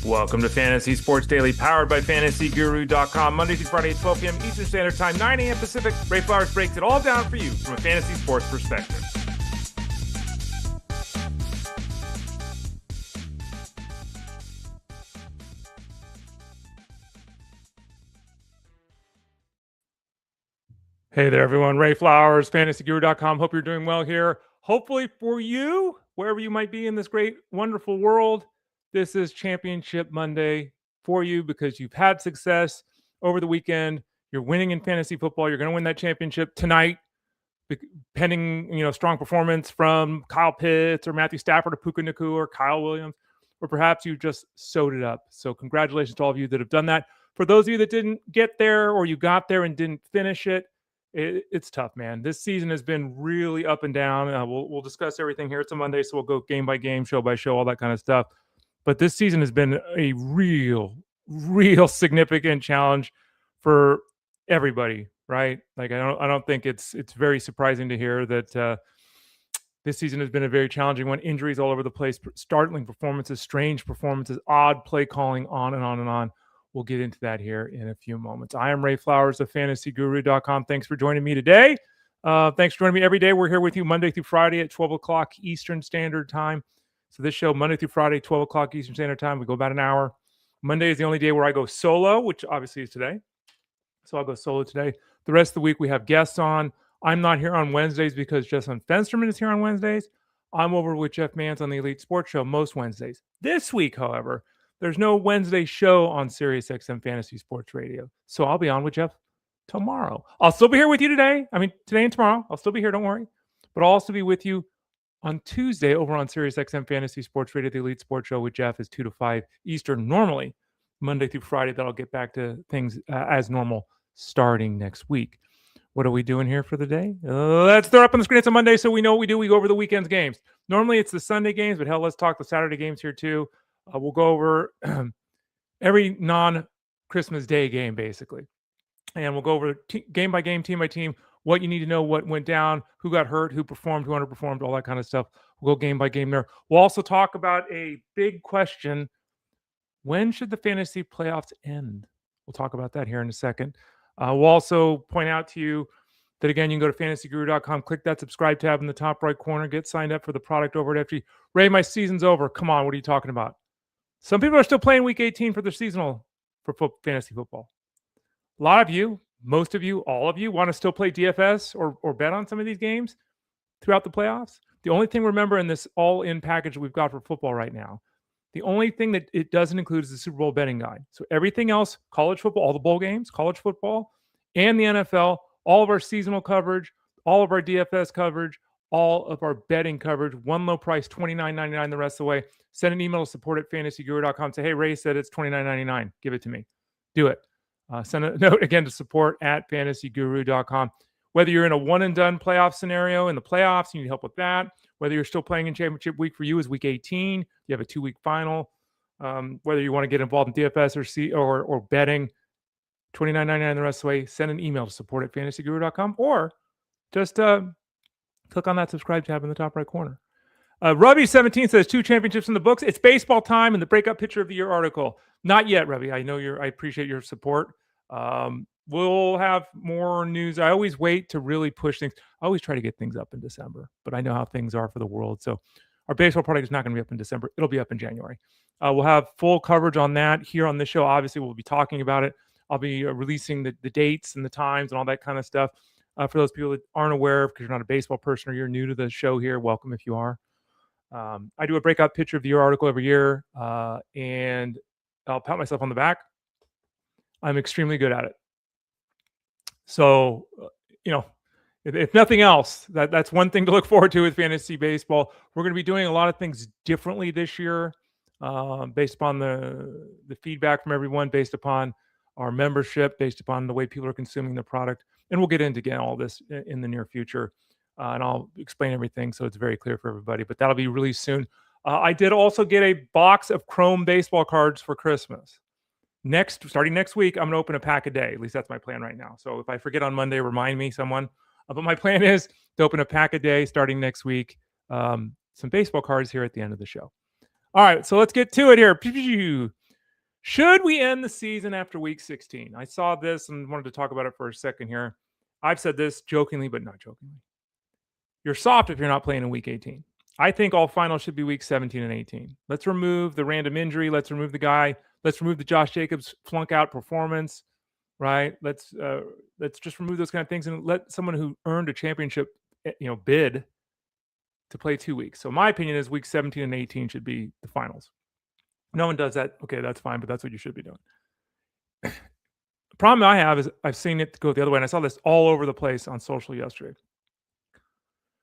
Welcome to Fantasy Sports Daily, powered by FantasyGuru.com. Monday through Friday at 12 p.m. Eastern Standard Time, 9 a.m. Pacific. Ray Flowers breaks it all down for you from a fantasy sports perspective. Hey there, everyone. Ray Flowers, FantasyGuru.com. Hope you're doing well here. Hopefully for you, wherever you might be in this great, wonderful world, this is Championship Monday for you because you've had success over the weekend. You're winning in fantasy football. You're going to win that championship tonight, pending strong performance from Kyle Pitts or Matthew Stafford or Puka Nacua or Kyle Williams, or perhaps you just sewed it up. So congratulations to all of you that have done that. For those of you that didn't get there or you got there and didn't finish it, it's tough, man. This season has been really up and down. We'll discuss everything here. It's a Monday, so we'll go game by game, show by show, all that kind of stuff. But this season has been a real significant challenge for everybody, right? Like I don't think it's very surprising to hear that this season has been a very challenging one. Injuries all over the place, startling performances, strange performances, odd play calling, on and on and on. We'll get into that here in a few moments. I am Ray Flowers of FantasyGuru.com. Thanks for joining me today. Thanks for joining me every day. We're here with you Monday through Friday at 12 o'clock Eastern Standard Time. So this show, Monday through Friday, 12 o'clock Eastern Standard Time. We go about an hour. Monday is the only day where I go solo, which obviously is today. So I'll go solo today. The rest of the week, we have guests on. I'm not here on Wednesdays because Justin Fensterman is here on Wednesdays. I'm over with Jeff Mans on the Elite Sports Show most Wednesdays. This week, however, there's no Wednesday show on SiriusXM Fantasy Sports Radio. So I'll be on with Jeff tomorrow. I'll still be here with you today. Today and tomorrow. I'll still be here, don't worry. But I'll also be with you on Tuesday over on SiriusXM Fantasy Sports Radio, the Elite Sports Show with Jeff is 2 to 5 Eastern. Normally, Monday through Friday, that'll get back to things as normal starting next week. What are we doing here for the day? Let's throw it up on the screen. It's a Monday, so we know what we do. We go over the weekend's games. Normally, it's the Sunday games, but hell, let's talk the Saturday games here too. We'll go over every non-Christmas Day game, basically. And we'll go over game by game, team by team, what you need to know, what went down, who got hurt, who performed, who underperformed, all that kind of stuff. We'll go game by game there. We'll also talk about a big question. When should the fantasy playoffs end? We'll talk about that here in a second. We'll also point out to you that, again, you can go to fantasyguru.com, click that subscribe tab in the top right corner, get signed up for the product over at FG. Ray, my season's over. Come on, what are you talking about? Some people are still playing week 18 for their seasonal for fantasy football. A lot of you, most of you, all of you want to still play DFS or bet on some of these games throughout the playoffs. The only thing, remember, in this all-in package we've got for football right now, the only thing that it doesn't include is the Super Bowl betting guide. So everything else, college football, all the bowl games, college football, and the NFL, all of our seasonal coverage, all of our DFS coverage, all of our betting coverage, one low price, $29.99 the rest of the way. Send an email to support@fantasyguru.com. Say, hey, Ray said it's $29.99. Give it to me. Do it. Send a note again to support@fantasyguru.com. Whether you're in a one-and-done playoff scenario in the playoffs, you need help with that. Whether you're still playing in championship week, for you is week 18. You have a 2-week final. Whether you want to get involved in DFS or betting, $29.99 the rest of the way. Send an email to support@fantasyguru.com or just click on that subscribe tab in the top right corner. Rubby17 says 2 championships in the books. It's baseball time and the breakout pitcher of the year article. Not yet, Rubby. I appreciate your support. We'll have more news. I always wait to really push things. I always try to get things up in December, but I know how things are for the world. So our baseball product is not going to be up in December. It'll be up in January. We'll have full coverage on that here on this show. Obviously, we'll be talking about it. I'll be releasing the dates and the times and all that kind of stuff. For those people that aren't aware, because you're not a baseball person or you're new to the show here, welcome if you are. I do a breakout pitcher of the year article every year, and I'll pat myself on the back. I'm extremely good at it. So, if nothing else, that's one thing to look forward to with fantasy baseball. We're going to be doing a lot of things differently this year, based upon the feedback from everyone, based upon our membership, based upon the way people are consuming the product. And we'll get into, again, all this in the near future. And I'll explain everything so it's very clear for everybody. But that'll be released soon. I did also get a box of Chrome baseball cards for Christmas. Starting next week, I'm going to open a pack a day. At least that's my plan right now. So if I forget on Monday, remind me, someone. But my plan is to open a pack a day starting next week. some baseball cards here at the end of the show. All right, so let's get to it here. Should we end the season after week 16? I saw this and wanted to talk about it for a second here. I've said this jokingly, but not jokingly. You're soft if you're not playing in week 18. I think all finals should be week 17 and 18. Let's remove the random injury. Let's remove the guy. Let's remove the Josh Jacobs flunk out performance, right? Let's just remove those kind of things and let someone who earned a championship, bid to play 2 weeks. So my opinion is week 17 and 18 should be the finals. No one does that. Okay, that's fine, but that's what you should be doing. The problem I have is I've seen it go the other way, and I saw this all over the place on social yesterday.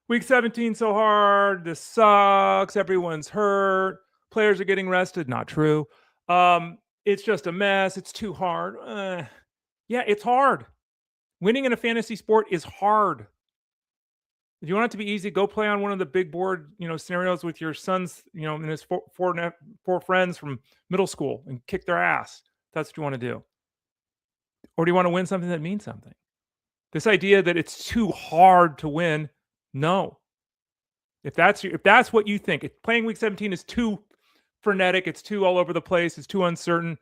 Week 17 so hard. This sucks. Everyone's hurt. Players are getting rested. Not true. It's just a mess. It's too hard. Yeah, it's hard. Winning in a fantasy sport is hard. If you want it to be easy, go play on one of the big board, scenarios with your sons, and his four friends from middle school and kick their ass. That's what you want to do. Or do you want to win something that means something? This idea that it's too hard to win, no. If that's what you think, if playing week 17 is too frenetic, it's too all over the place, it's too uncertain,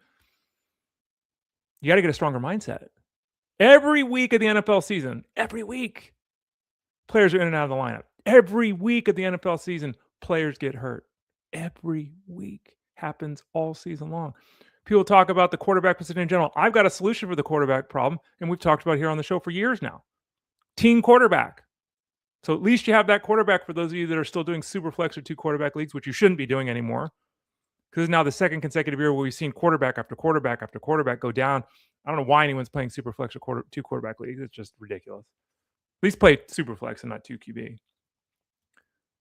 you got to get a stronger mindset. Every week of the NFL season, every week, players are in and out of the lineup. Every week of the NFL season, players get hurt. Every week. Happens all season long. People talk about the quarterback position in general. I've got a solution for the quarterback problem, and we've talked about it here on the show for years now. Team quarterback. So at least you have that quarterback for those of you that are still doing super flex or 2 quarterback leagues, which you shouldn't be doing anymore. Because now the second consecutive year where we've seen quarterback after quarterback after quarterback go down. I don't know why anyone's playing super flex or 2 quarterback leagues. It's just ridiculous. At least play super flex and not 2 QB.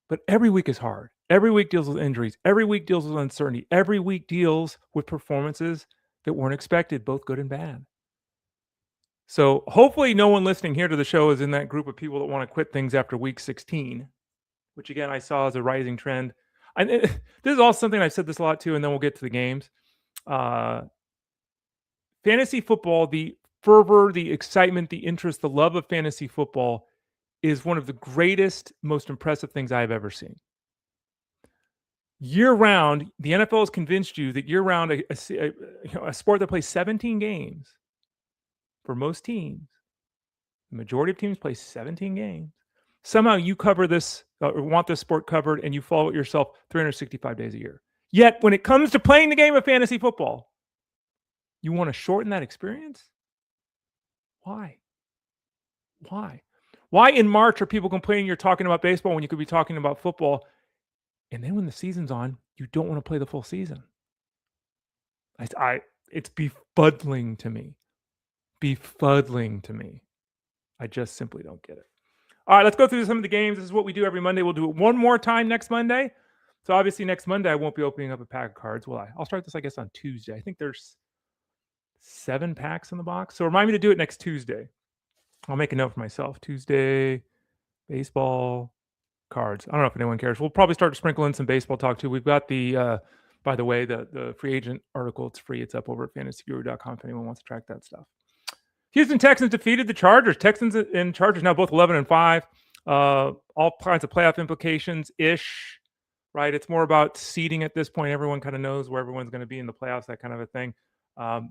But every week is hard. Every week deals with injuries. Every week deals with uncertainty. Every week deals with performances that weren't expected, both good and bad. So hopefully no one listening here to the show is in that group of people that want to quit things after week 16, which again, I saw as a rising trend. And this is also something I've said this a lot too, and then we'll get to the games. Fantasy football, the fervor, the excitement, the interest, the love of fantasy football is one of the greatest, most impressive things I've ever seen. Year-round, the NFL has convinced you that year-round, a sport that plays 17 games, for most teams, the majority of teams play 17 games. Somehow you cover this, or want this sport covered, and you follow it yourself 365 days a year. Yet, when it comes to playing the game of fantasy football, you want to shorten that experience? Why? Why in March are people complaining you're talking about baseball when you could be talking about football? And then when the season's on, you don't want to play the full season. It's befuddling to me. I just simply don't get it. All right, let's go through some of the games. This is what we do every Monday. We'll do it one more time next Monday. So obviously next Monday, I won't be opening up a pack of cards, will I? I'll start this, I guess, on Tuesday. I think there's 7 packs in the box. So remind me to do it next Tuesday. I'll make a note for myself. Tuesday, baseball, cards. I don't know if anyone cares. We'll probably start to sprinkle in some baseball talk too. We've got the, by the way, the free agent article. It's free. It's up over at fantasyguru.com if anyone wants to track that stuff. Houston Texans defeated the Chargers. Texans and Chargers now both 11-5. All kinds of playoff implications-ish, right? It's more about seeding at this point. Everyone kind of knows where everyone's going to be in the playoffs, that kind of a thing.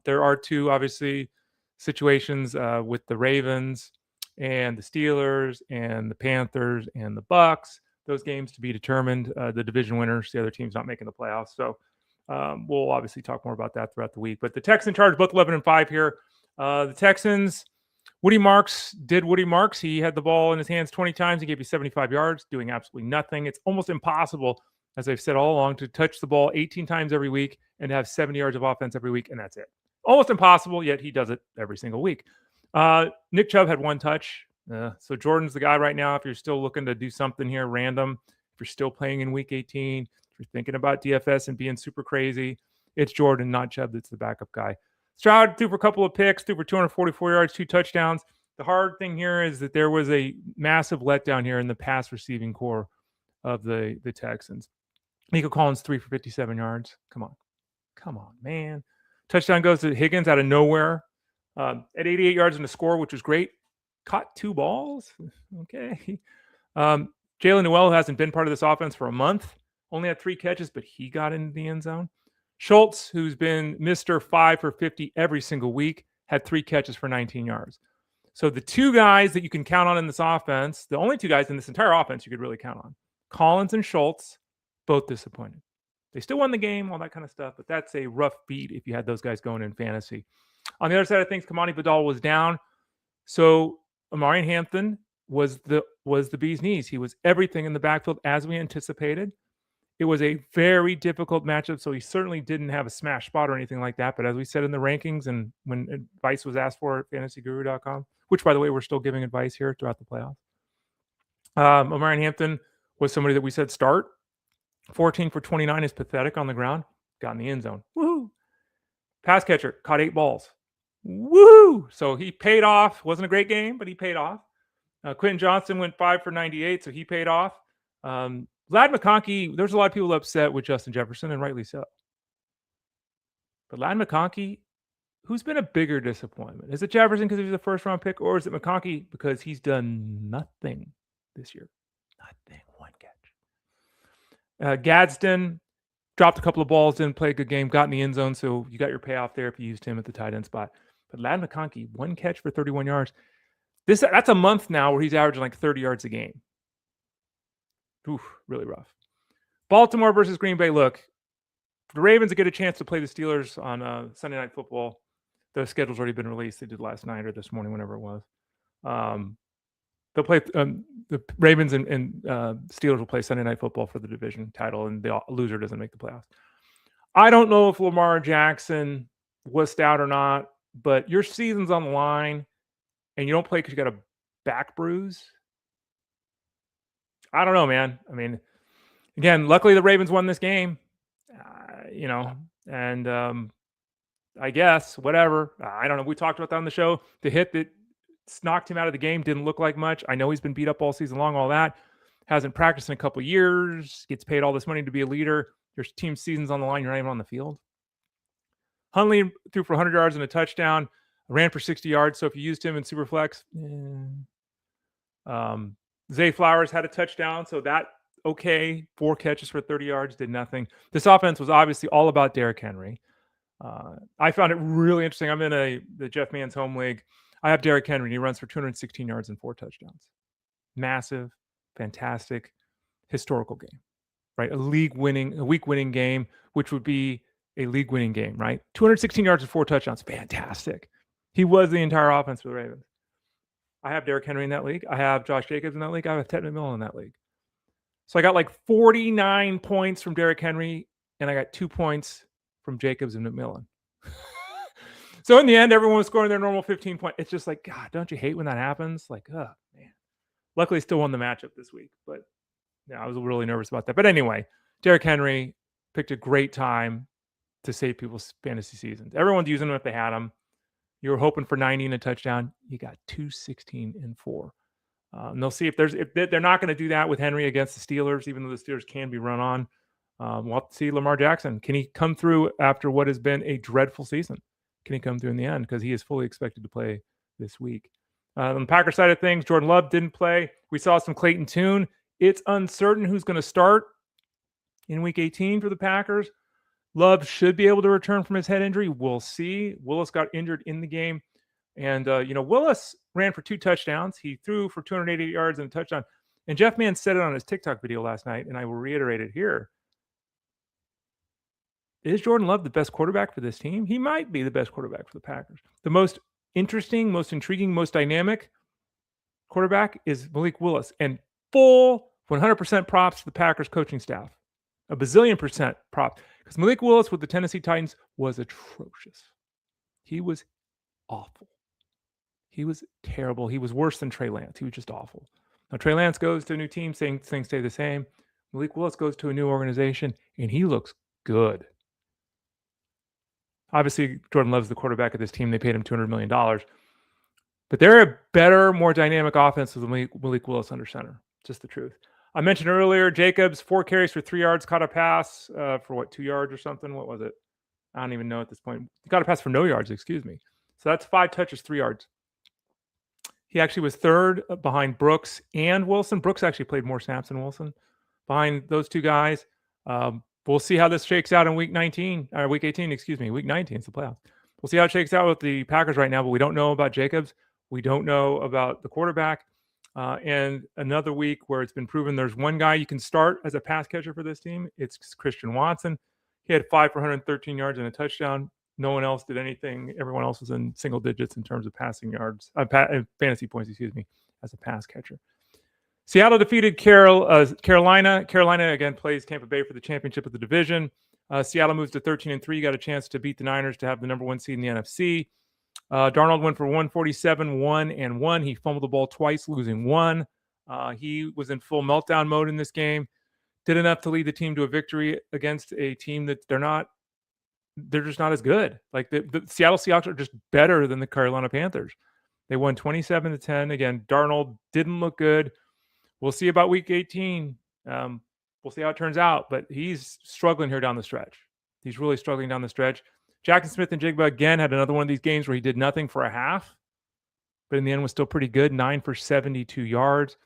There are 2, obviously, situations with the Ravens and the Steelers and the Panthers and the Bucks. Those games to be determined. The division winners, the other team's not making the playoffs. So we'll obviously talk more about that throughout the week. But the Texans Chargers both 11-5 here. The Texans, Woody Marks did Woody Marks. He had the ball in his hands 20 times. He gave you 75 yards, doing absolutely nothing. It's almost impossible, as I've said all along, to touch the ball 18 times every week and have 70 yards of offense every week, and that's it. Almost impossible, yet he does it every single week. Nick Chubb had 1 touch. So Jordan's the guy right now. If you're still looking to do something here random, if you're still playing in week 18, if you're thinking about DFS and being super crazy, it's Jordan, not Chubb, that's the backup guy. Stroud threw for a couple of picks, threw for 244 yards, 2 touchdowns. The hard thing here is that there was a massive letdown here in the pass receiving core of the Texans. Nico Collins 3 for 57 yards. Come on, man. Touchdown goes to Higgins out of nowhere at 88 yards in the score, which was great. Caught 2 balls. Okay. Jalen Noel hasn't been part of this offense for a month. Only had 3 catches, but he got into the end zone. Schultz, who's been Mr. 5 for 50 every single week, had 3 catches for 19 yards. So the 2 guys that you can count on in this offense, the only 2 guys in this entire offense you could really count on, Collins and Schultz, both disappointed. They still won the game, all that kind of stuff, but that's a rough beat if you had those guys going in fantasy. On the other side of things, Kamani Vidal was down. So Amari Hampton was the bee's knees. He was everything in the backfield as we anticipated. It was a very difficult matchup, so he certainly didn't have a smash spot or anything like that. But as we said in the rankings and when advice was asked for at fantasyguru.com, which, by the way, we're still giving advice here throughout the playoffs, Amari Hampton was somebody that we said start. 14 for 29 is pathetic on the ground. Got in the end zone. Woohoo! Pass catcher, caught 8 balls. Woo! So he paid off. Wasn't a great game, but he paid off. Quentin Johnson went 5 for 98, so he paid off. Vlad McConkey, there's a lot of people upset with Justin Jefferson, and rightly so. But Vlad McConkey, who's been a bigger disappointment? Is it Jefferson because he was a first-round pick, or is it McConkey because he's done nothing this year? Nothing. 1 catch. Gadsden dropped a couple of balls, didn't play a good game, got in the end zone, so you got your payoff there if you used him at the tight end spot. But Vlad McConkey, 1 catch for 31 yards. That's a month now where he's averaging like 30 yards a game. Oof, really rough. Baltimore versus Green Bay. Look, the Ravens get a chance to play the Steelers on Sunday Night Football. The schedule's already been released. They did last night or this morning, whenever it was. They'll play the Ravens and Steelers will play Sunday Night Football for the division title, and the loser doesn't make the playoffs. I don't know if Lamar Jackson wussed out or not, but your season's on the line, and you don't play because you got a back bruise. I don't know, man. I mean, again, luckily the Ravens won this game, and I guess whatever. I don't know. We talked about that on the show. The hit that knocked him out of the game didn't look like much. I know he's been beat up all season long, all that. Hasn't practiced in a couple of years. Gets paid all this money to be a leader. Your team's season's on the line. You're not even on the field. Hundley threw for 100 yards and a touchdown. Ran for 60 yards. So if you used him in Superflex, Zay Flowers had a touchdown. So that, okay. 4 catches for 30 yards, did nothing. This offense was obviously all about Derrick Henry. I found it really interesting. I'm in the Jeff Mann's home league. I have Derrick Henry, and he runs for 216 yards and 4 touchdowns. Massive, fantastic, historical game, right? A week-winning game, which would be a league-winning game, right? 216 yards and 4 touchdowns. Fantastic. He was the entire offense for the Ravens. I have Derrick Henry in that league. I have Josh Jacobs in that league. I have Ted McMillan in that league. So I got like 49 points from Derrick Henry, and I got 2 points from Jacobs and McMillan. So in the end, everyone was scoring their normal 15 point. It's just like, God, don't you hate when that happens? Like, oh, man. Luckily, still won the matchup this week. But yeah, I was really nervous about that. But anyway, Derrick Henry picked a great time to save people's fantasy seasons. Everyone's using them if they had them. You were hoping for 90 and a touchdown. You got 216 and 4. And they'll see if they're not going to do that with Henry against the Steelers, even though the Steelers can be run on. We'll have to see Lamar Jackson. Can he come through after what has been a dreadful season? Can he come through in the end? Because he is fully expected to play this week. On the Packers side of things, Jordan Love didn't play. We saw some Clayton Tune. It's uncertain who's going to start in Week 18 for the Packers. Love should be able to return from his head injury. We'll see. Willis got injured in the game. And, Willis ran for 2 touchdowns. He threw for 288 yards and a touchdown. And Jeff Mann said it on his TikTok video last night, and I will reiterate it here. Is Jordan Love the best quarterback for this team? He might be the best quarterback for the Packers. The most interesting, most intriguing, most dynamic quarterback is Malik Willis. And full 100% props to the Packers coaching staff. A bazillion percent props. Because Malik Willis with the Tennessee Titans was atrocious. He was awful. He was terrible. He was worse than Trey Lance. He was just awful. Now, Trey Lance goes to a new team, saying things stay the same. Malik Willis goes to a new organization, and he looks good. Obviously, Jordan Love's the quarterback of this team. They paid him $200 million. But they're a better, more dynamic offense with Malik Willis under center. Just the truth. I mentioned earlier, Jacobs, 4 carries for 3 yards, caught a pass for 2 yards or something? What was it? I don't even know at this point. He got a pass for no yards, excuse me. So that's 5 touches, 3 yards. He actually was third behind Brooks and Wilson. Brooks actually played more snaps than Wilson. Behind those two guys, we'll see how this shakes out in week 19 or week 18. Excuse me, week 19 is the playoffs. We'll see how it shakes out with the Packers right now, but we don't know about Jacobs. We don't know about the quarterback. And another week where it's been proven there's one guy you can start as a pass catcher for this team. It's Christian Watson. He had 5 for 113 yards and a touchdown. No one else did anything. Everyone else was in single digits in terms of passing yards, fantasy points, as a pass catcher. Seattle defeated Carolina. Carolina, again, plays Tampa Bay for the championship of the division. Seattle moves to 13-3. Got a chance to beat the Niners to have the number 1 seed in the NFC. Darnold went for 147, 1-1. He fumbled the ball twice, losing one. He was in full meltdown mode in this game. Did enough to lead the team to a victory against a team that they're just not as good. Like the Seattle Seahawks are just better than the Carolina Panthers. They won 27-10. Again, Darnold didn't look good. We'll see about week 18. We'll see how it turns out, but he's struggling here down the stretch. He's really struggling down the stretch. Jackson Smith-Njigba again had another one of these games where he did nothing for a half, but in the end was still pretty good. 9 for 72 yards.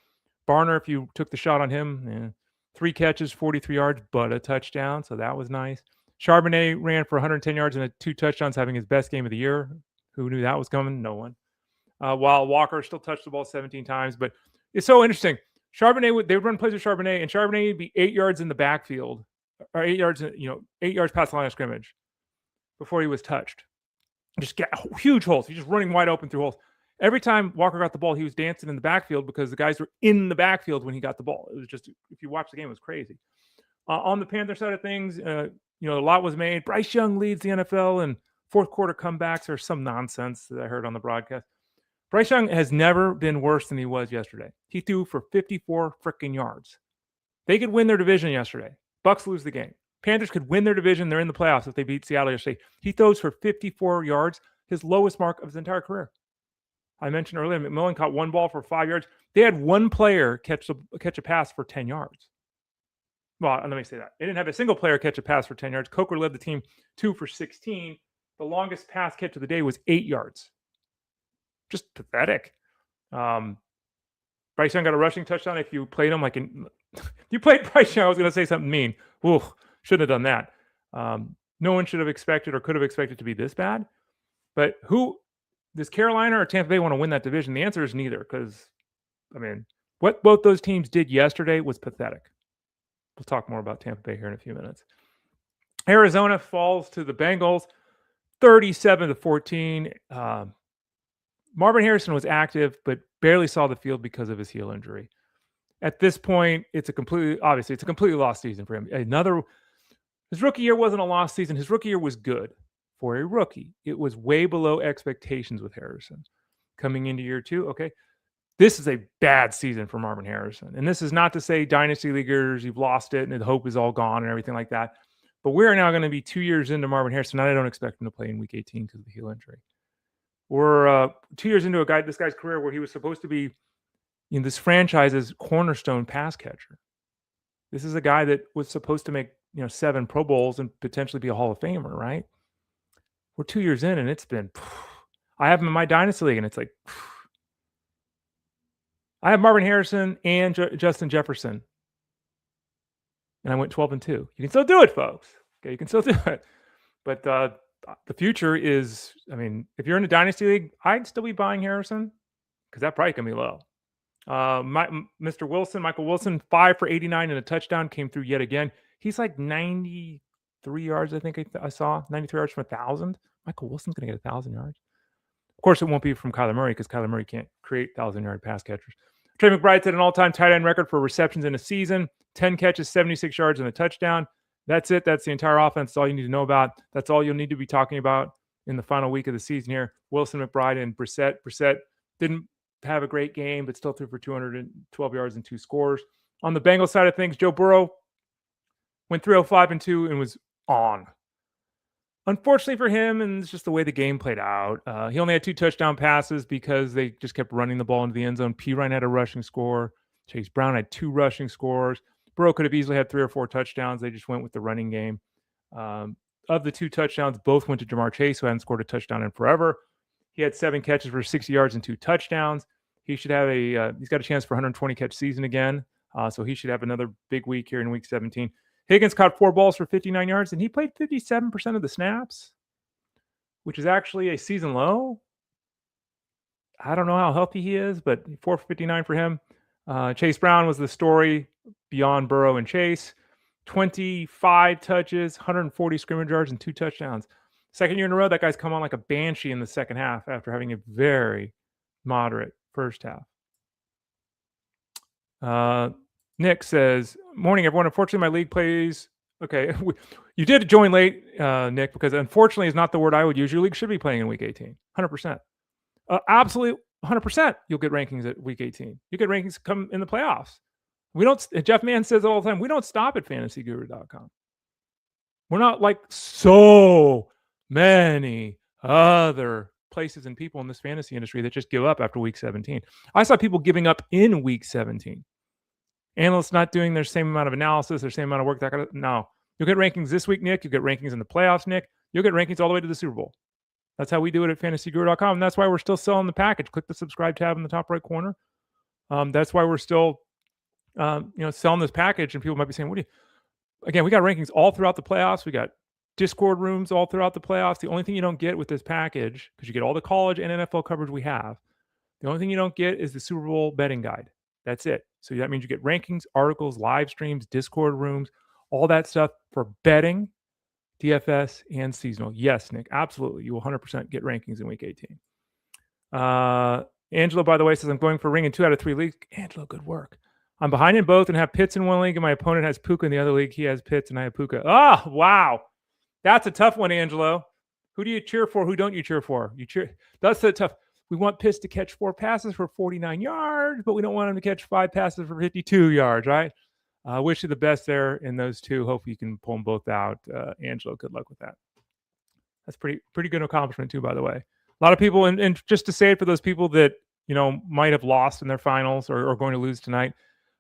Barner, if you took the shot on him, 3 catches, 43 yards, but a touchdown, so that was nice. Charbonnet ran for 110 yards and 2 touchdowns, having his best game of the year. Who knew that was coming? No one. While Walker still touched the ball 17 times, but it's so interesting. Charbonnet, they would run plays with Charbonnet, and Charbonnet would be 8 yards in the backfield, or 8 yards, 8 yards past the line of scrimmage before he was touched. Just get huge holes. He's just running wide open through holes. Every time Walker got the ball, he was dancing in the backfield because the guys were in the backfield when he got the ball. It was just, if you watch the game, it was crazy. On the Panther side of things, a lot was made. Bryce Young leads the NFL in fourth quarter comebacks or some nonsense that I heard on the broadcast. Bryce Young has never been worse than he was yesterday. He threw for 54 freaking yards. They could win their division yesterday. Bucks lose the game. Panthers could win their division. They're in the playoffs if they beat Seattle yesterday. He throws for 54 yards, his lowest mark of his entire career. I mentioned earlier, McMillan caught one ball for 5 yards. They had one player catch a pass for 10 yards. Well, let me say that. They didn't have a single player catch a pass for 10 yards. Coker led the team 2 for 16. The longest pass catch of the day was 8 yards. Just pathetic. Bryce Young got a rushing touchdown. If you played him you played Bryce Young, I was going to say something mean. Ooh, shouldn't have done that. No one should have expected or could have expected to be this bad. But does Carolina or Tampa Bay want to win that division? The answer is neither, because, what both those teams did yesterday was pathetic. We'll talk more about Tampa Bay here in a few minutes. Arizona falls to the Bengals, 37-14. Marvin Harrison was active, but barely saw the field because of his heel injury. At this point, it's a completely lost season for him. His rookie year wasn't a lost season. His rookie year was good for a rookie. It was way below expectations with Harrison. Coming into year 2, okay, this is a bad season for Marvin Harrison. And this is not to say dynasty leaguers, you've lost it and the hope is all gone and everything like that. But we're now going to be 2 years into Marvin Harrison. And I don't expect him to play in week 18 because of the heel injury. We're 2 years into this guy's career where he was supposed to be this franchise's cornerstone pass catcher. This is a guy that was supposed to make 7 Pro Bowls and potentially be a Hall of Famer, right? We're 2 years in and it's been, I have him in my dynasty league and it's like, I have Marvin Harrison and Justin Jefferson. And I went 12-2. You can still do it, folks. Okay, you can still do it. But the future is, if you're in a dynasty league, I'd still be buying Harrison because that probably can be low. Mr. Wilson, Michael Wilson, 5 for 89 and a touchdown, came through yet again. He's like 93 yards, I think I saw. 93 yards from 1,000. Michael Wilson's going to get 1,000 yards. Of course, it won't be from Kyler Murray because Kyler Murray can't create 1,000-yard pass catchers. Trey McBride set an all-time tight end record for receptions in a season. 10 catches, 76 yards, and a touchdown. That's it. That's the entire offense. That's all you need to know about. That's all you'll need to be talking about in the final week of the season here. Wilson, McBride, and Brissett. Brissett didn't have a great game, but still threw for 212 yards and 2 scores. On the Bengals side of things, Joe Burrow went 305-2 and was on. Unfortunately for him, and it's just the way the game played out, he only had 2 touchdown passes because they just kept running the ball into the end zone. Pirine had a rushing score. Chase Brown had 2 rushing scores. Burrow could have easily had 3 or 4 touchdowns. They just went with the running game. Of the 2 touchdowns, both went to Jamar Chase, who hadn't scored a touchdown in forever. He had 7 catches for 60 yards and 2 touchdowns. He should have he's got a chance for 120 catch season again. So he should have another big week here in week 17. Higgins caught 4 balls for 59 yards, and he played 57% of the snaps, which is actually a season low. I don't know how healthy he is, but 4 for 59 for him. Chase Brown was the story beyond Burrow and Chase. 25 touches, 140 scrimmage yards, and 2 touchdowns. Second year in a row, that guy's come on like a banshee in the second half after having a very moderate first half. Nick says, morning, everyone. Unfortunately, my league plays. Okay, you did join late, Nick, because unfortunately is not the word I would use. Your league should be playing in week 18, 100%. Absolutely 100%. You'll get rankings at week 18. You get rankings come in the playoffs. We don't. Jeff Mann says it all the time. We don't stop at fantasyguru.com. We're not like so many other places and people in this fantasy industry that just give up after week 17. I saw people giving up in week 17. Analysts not doing their same amount of analysis, their same amount of work. That kind of no. You'll get rankings this week, Nick. You'll get rankings in the playoffs, Nick. You'll get rankings all the way to the Super Bowl. That's how we do it at fantasyguru.com. And that's why we're still selling the package. Click the subscribe tab in the top right corner. That's why we're still selling this package. And people might be saying, what do you again, we got rankings all throughout the playoffs. We got Discord rooms all throughout the playoffs. The only thing you don't get with this package, because you get all the college and NFL coverage we have, the only thing you don't get is the Super Bowl betting guide. That's it. So that means you get rankings, articles, live streams, Discord rooms, all that stuff for betting, DFS, and seasonal. Yes, Nick, absolutely. You will 100% get rankings in week 18. Angelo, by the way, says, I'm going for ring in 2 out of 3 leagues. Angelo, good work. I'm behind in both and have Pitts in one league, and my opponent has Puka in the other league. He has Pitts, and I have Puka. Oh, wow. That's a tough one, Angelo. Who do you cheer for? Who don't you cheer for? That's the tough. We want Pitts to catch 4 passes for 49 yards, but we don't want him to catch 5 passes for 52 yards, right? I wish you the best there in those two. Hope you can pull them both out. Angelo, good luck with that. That's pretty good accomplishment too, by the way. A lot of people, and just to say it for those people that might have lost in their finals or are going to lose tonight,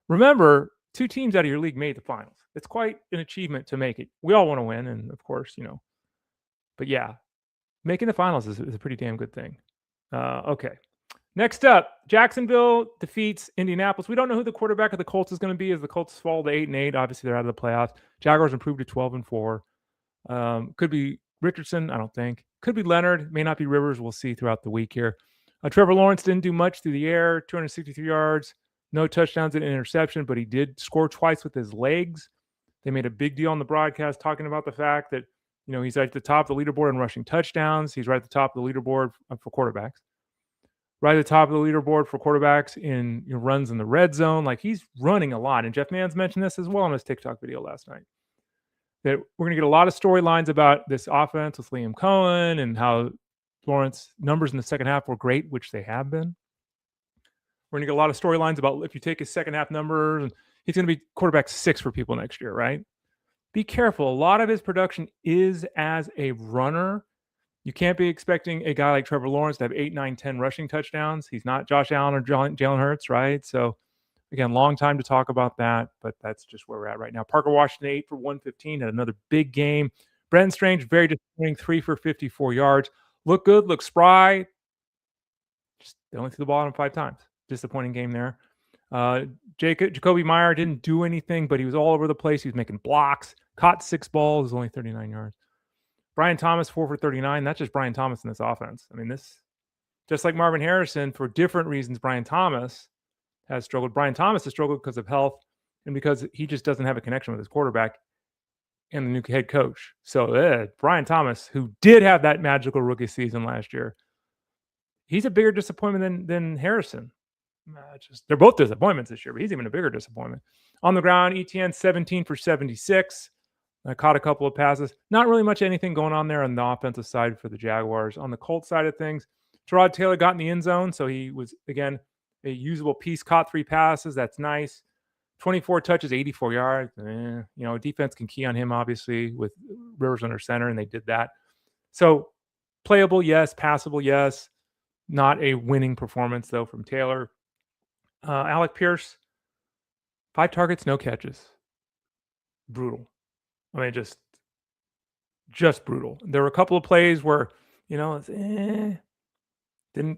remember, 2 teams out of your league made the finals. It's quite an achievement to make it. We all want to win, and of course, but yeah, making the finals is a pretty damn good thing. Okay. Next up, Jacksonville defeats Indianapolis. We don't know who the quarterback of the Colts is going to be as the Colts fall to 8-8. Obviously, they're out of the playoffs. Jaguars improved to 12-4. Could be Richardson, I don't think. Could be Leonard. May not be Rivers. We'll see throughout the week here. Trevor Lawrence didn't do much through the air, 263 yards. No touchdowns and interception, but he did score twice with his legs. They made a big deal on the broadcast talking about the fact that, he's at the top of the leaderboard in rushing touchdowns. He's right at the top of the leaderboard for quarterbacks. Right at the top of the leaderboard for quarterbacks in runs in the red zone. Like, he's running a lot. And Jeff Mann's mentioned this as well on his TikTok video last night. That we're going to get a lot of storylines about this offense with Liam Cohen and how Lawrence numbers in the second half were great, which they have been. We're going to get a lot of storylines about if you take his second half numbers, and he's going to be quarterback 6 for people next year, right? Be careful. A lot of his production is as a runner. You can't be expecting a guy like Trevor Lawrence to have 8, 9, 10 rushing touchdowns. He's not Josh Allen or Jalen Hurts, right? So, again, long time to talk about that, but that's just where we're at right now. Parker Washington, 8 for 115, had another big game. Brenton Strange, very disappointing, 3 for 54 yards. Look good, look spry. Just they only threw the ball at him 5 times. Disappointing game there. Jacoby Meyer didn't do anything, but he was all over the place. He was making blocks, caught 6 balls, only 39 yards. Brian Thomas, 4 for 39. That's just Brian Thomas in this offense. I mean, this, just like Marvin Harrison, for different reasons, Brian Thomas has struggled. Brian Thomas has struggled because of health and because he just doesn't have a connection with his quarterback and the new head coach. So Brian Thomas, who did have that magical rookie season last year, he's a bigger disappointment than Harrison. They're both disappointments this year, but he's even a bigger disappointment. On the ground, ETN 17 for 76. I caught a couple of passes. Not really much anything going on there on the offensive side for the Jaguars. On the Colts side of things, Tyrod Taylor got in the end zone, so he was, again, a usable piece. Caught 3 passes. That's nice. 24 touches, 84 yards. Defense can key on him, obviously, with Rivers under center, and they did that. So playable, yes. Passable, yes. Not a winning performance, though, from Taylor. Alec Pierce, 5 targets, no catches. Brutal. I mean, just brutal. There were a couple of plays where, didn't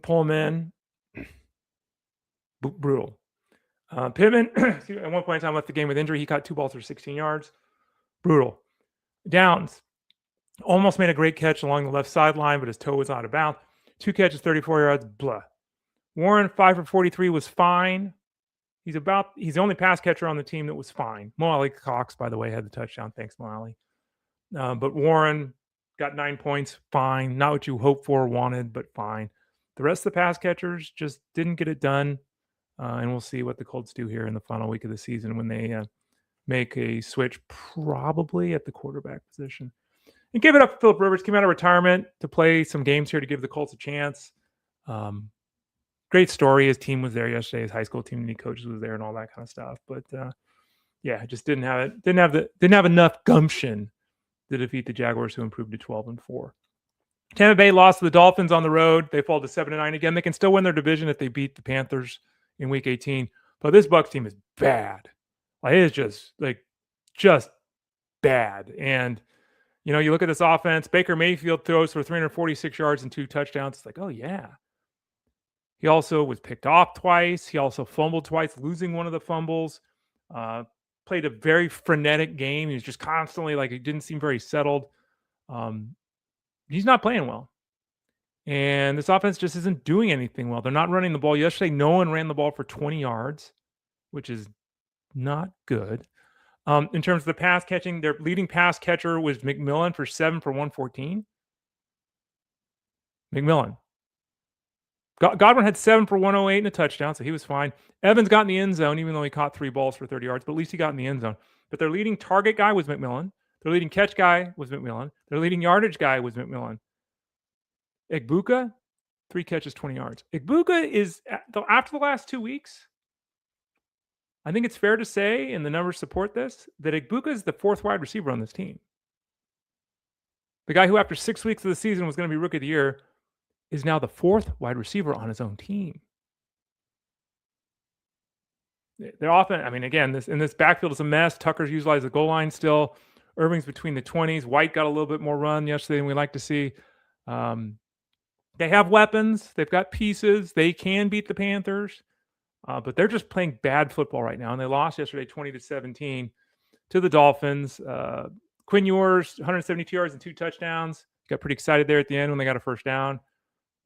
pull him in. Brutal. Pittman, at one point in time, left the game with injury. He caught 2 balls for 16 yards. Brutal. Downs almost made a great catch along the left sideline, but his toe was out of bounds. 2 catches, 34 yards. Blah. Warren, 5 for 43, was fine. He's the only pass catcher on the team that was fine. Mo Cox, by the way, had the touchdown. Thanks, Mo. But Warren got 9 points. Fine. Not what you hoped for or wanted, but fine. The rest of the pass catchers just didn't get it done. And we'll see what the Colts do here in the final week of the season when they make a switch, probably at the quarterback position. And give it up to Philip Rivers. Came out of retirement to play some games here to give the Colts a chance. Great story. His team was there yesterday. His high school team and he coaches was there and all that kind of stuff. But yeah, just didn't have it. Didn't have enough gumption to defeat the Jaguars, who improved to 12-4. Tampa Bay lost to the Dolphins on the road. They fall to 7-9 again. They can still win their division if they beat the Panthers in Week 18. But this Bucs team is bad. Like, it is just bad. And you look at this offense. Baker Mayfield throws for 346 yards and 2 touchdowns. It's like, oh yeah. He also was picked off twice. He also fumbled twice, losing one of the fumbles. Played a very frenetic game. He was just constantly he didn't seem very settled. He's not playing well. And this offense just isn't doing anything well. They're not running the ball. Yesterday, no one ran the ball for 20 yards, which is not good. In terms of the pass catching, their leading pass catcher was McMillan for 7 for 114. McMillan. Godwin had 7 for 108 and a touchdown, so he was fine. Evans got in the end zone, even though he caught 3 balls for 30 yards, but at least he got in the end zone. But their leading target guy was McMillan. Their leading catch guy was McMillan. Their leading yardage guy was McMillan. Egbuka, 3 catches, 20 yards. Egbuka is, after the last 2 weeks, I think it's fair to say, and the numbers support this, that Egbuka is the 4th wide receiver on this team. The guy who, after 6 weeks of the season, was going to be Rookie of the Year, is now the 4th wide receiver on his own team. They're often, again, this backfield is a mess. Tucker's utilized the goal line still. Irving's between the 20s. White got a little bit more run yesterday than we like to see. They have weapons. They've got pieces. They can beat the Panthers. But they're just playing bad football right now. And they lost yesterday 20-17 to the Dolphins. Quinn Ewers, 172 yards and 2 touchdowns. Got pretty excited there at the end when they got a first down.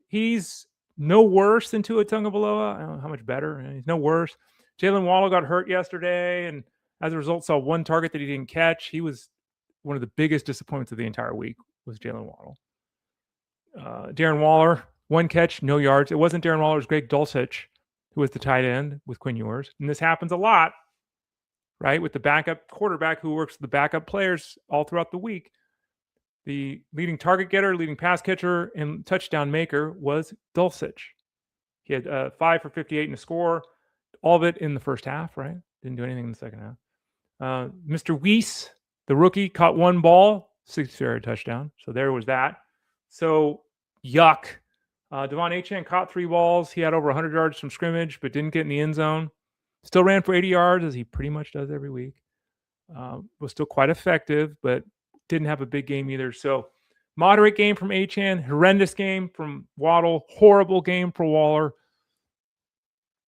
He's no worse than Tua Tagovailoa. I don't know how much better. He's no worse. Jalen Waddle got hurt yesterday, and as a result, saw 1 target that he didn't catch. He was one of the biggest disappointments of the entire week was Jalen Waddle. Darren Waller, 1 catch, no yards. It wasn't Darren Waller, it was Greg Dulcich, who was the tight end with Quinn Ewers. And this happens a lot, right, with the backup quarterback who works with the backup players all throughout the week. The leading target getter, leading pass catcher, and touchdown maker was Dulcich. He had 5 for 58 in the score, all of it in the first half, right? Didn't do anything in the second half. Mr. Weiss, the rookie, caught 1 ball, 60-yard touchdown. So there was that. So, yuck. Devon Achane caught 3 balls. He had over 100 yards from scrimmage, but didn't get in the end zone. Still ran for 80 yards, as he pretty much does every week. Was still quite effective, but didn't have a big game either. So, moderate game from Achane, horrendous game from Waddle, horrible game for Waller.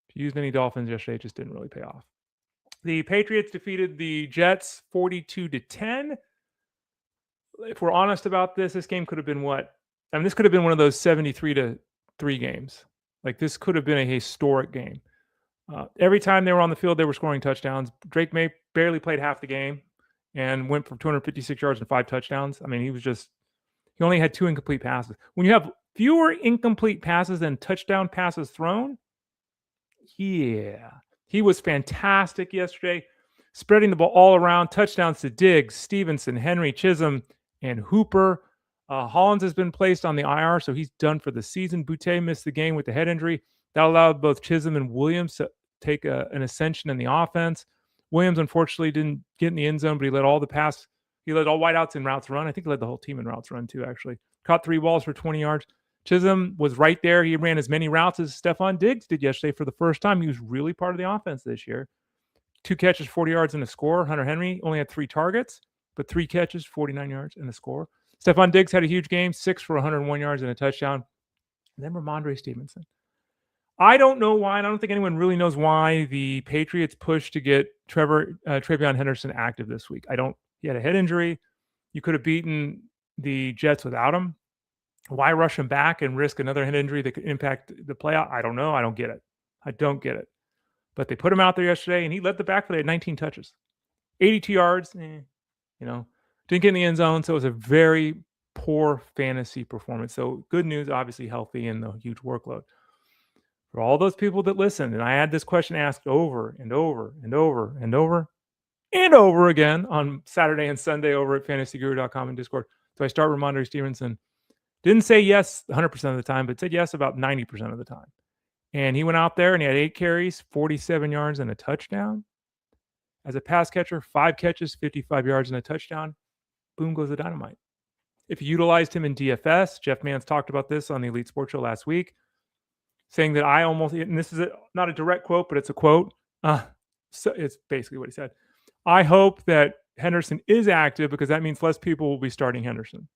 If you used any Dolphins yesterday, it just didn't really pay off. The Patriots defeated the Jets 42-10. If we're honest about this game could have been what? This could have been one of those 73-3 games. This could have been a historic game. Every time they were on the field, they were scoring touchdowns. Drake May barely played half the game and went for 256 yards and 5 touchdowns. He only had 2 incomplete passes. When you have fewer incomplete passes than touchdown passes thrown, yeah. He was fantastic yesterday, spreading the ball all around. Touchdowns to Diggs, Stevenson, Henry, Chisholm, and Hooper. Hollins has been placed on the IR, so he's done for the season. Boutte missed the game with the head injury. That allowed both Chisholm and Williams to take an ascension in the offense. Williams, unfortunately, didn't get in the end zone, but he led all wideouts in routes run. I think he led the whole team in routes run, too, actually. Caught 3 balls for 20 yards. Chisholm was right there. He ran as many routes as Stephon Diggs did yesterday for the first time. He was really part of the offense this year. 2 catches, 40 yards, and a score. Hunter Henry only had 3 targets, but 3 catches, 49 yards, and a score. Stephon Diggs had a huge game, 6 for 101 yards and a touchdown. And then Ramondre Stevenson. I don't know why, and I don't think anyone really knows why the Patriots pushed to get Travion Henderson active this week. He had a head injury. You could have beaten the Jets without him. Why rush him back and risk another head injury that could impact the playoff? I don't know. I don't get it. I don't get it. But they put him out there yesterday, and he led the backfield. They had 19 touches, 82 yards. Didn't get in the end zone. So it was a very poor fantasy performance. So good news, obviously healthy and the huge workload. For all those people that listened, and I had this question asked over and over and over and over and over again on Saturday and Sunday over at fantasyguru.com and Discord. So I start Ramondre Stevenson. Didn't say yes 100% of the time, but said yes about 90% of the time. And he went out there and he had 8 carries, 47 yards, and a touchdown. As a pass catcher, 5 catches, 55 yards, and a touchdown. Boom goes the dynamite. If you utilized him in DFS, Jeff Mans talked about this on the Elite Sports Show last week, saying that and this is not a direct quote, but it's a quote. So it's basically what he said. I hope that Henderson is active because that means less people will be starting Henderson.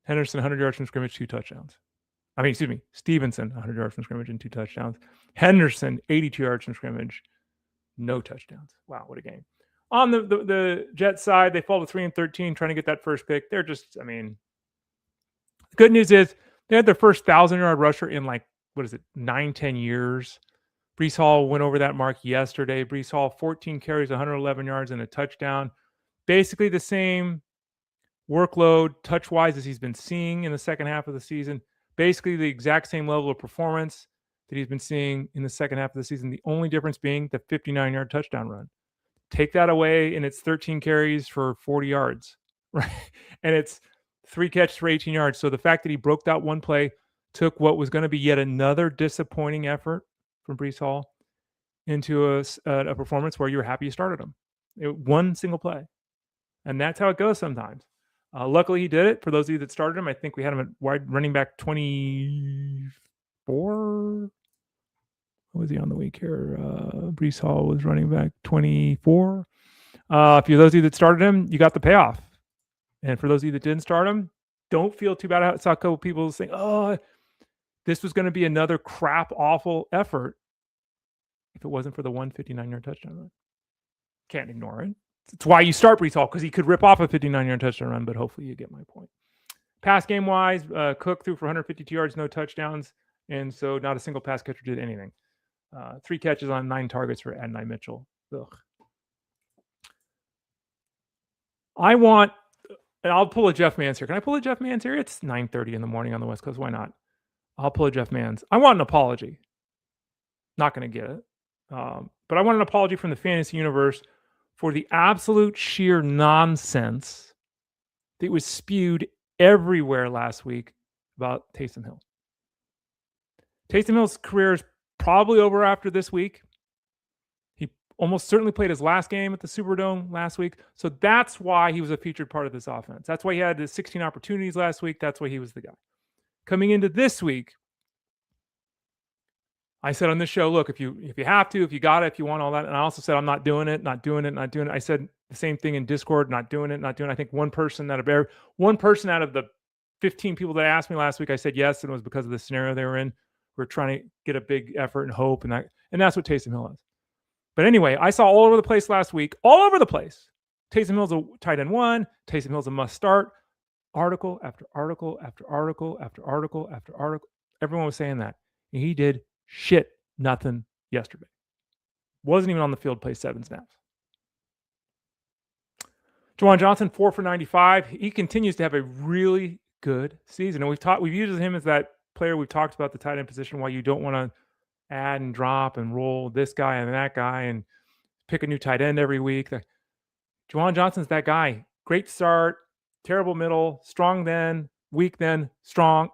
Henderson, 100 yards from scrimmage, 2 touchdowns. Stevenson, 100 yards from scrimmage and 2 touchdowns. Henderson, 82 yards from scrimmage, no touchdowns. Wow, what a game. On the Jets side, they fall to 3-13, trying to get that first pick. They're just, the good news is they had their first 1,000-yard rusher in 9-10 years. Breece Hall went over that mark yesterday. Breece Hall, 14 carries, 111 yards, and a touchdown. Basically the same workload touch-wise as he's been seeing in the second half of the season. Basically the exact same level of performance that he's been seeing in the second half of the season. The only difference being the 59-yard touchdown run. Take that away, and it's 13 carries for 40 yards, right? And it's 3 catches for 18 yards. So the fact that he broke that one play, took what was going to be yet another disappointing effort from Breece Hall into a performance where you were happy you started him. One single play. And that's how it goes sometimes. Luckily, he did it. For those of you that started him, I think we had him at wide running back 24. What was he on the week here? Breece Hall was running back 24. For those of you that started him, you got the payoff. And for those of you that didn't start him, don't feel too bad. I saw a couple people saying, oh, this was going to be another crap, awful effort if it wasn't for the 159-yard touchdown run. Can't ignore it. It's why you start Breece Hall, because he could rip off a 59-yard touchdown run, but hopefully you get my point. Pass game-wise, Cook threw for 152 yards, no touchdowns, and so not a single pass catcher did anything. 3 catches on 9 targets for Adonai Mitchell. Ugh. And I'll pull a Jeff Mans here. Can I pull a Jeff Mans here? It's 9:30 in the morning on the West Coast. Why not? I'll pull a Jeff Mans. I want an apology. Not going to get it. But I want an apology from the fantasy universe for the absolute sheer nonsense that was spewed everywhere last week about Taysom Hill. Taysom Hill's career is probably over after this week. He almost certainly played his last game at the Superdome last week. So that's why he was a featured part of this offense. That's why he had the 16 opportunities last week. That's why he was the guy. Coming into this week, I said on this show, look, if you have to, if you got it, if you want all that. And I also said, I'm not doing it. I said the same thing in Discord, not doing it. I think one person out of the 15 people that asked me last week, I said yes, and it was because of the scenario they were in. We're trying to get a big effort and hope, and that's what Taysom Hill is. But anyway, I saw all over the place last week, all over the place. Taysom Hill's a tight end 1. Taysom Hill's a must start. Article after article after article after article after article. Everyone was saying that. And he did shit nothing yesterday. Wasn't even on the field, played 7 snaps. Juwan Johnson, 4 for 95. He continues to have a really good season. And we've used him as that player. We've talked about the tight end position, why you don't want to add and drop and roll this guy and that guy and pick a new tight end every week. Juwan Johnson's that guy. Great start, terrible middle, strong then, weak then, strong.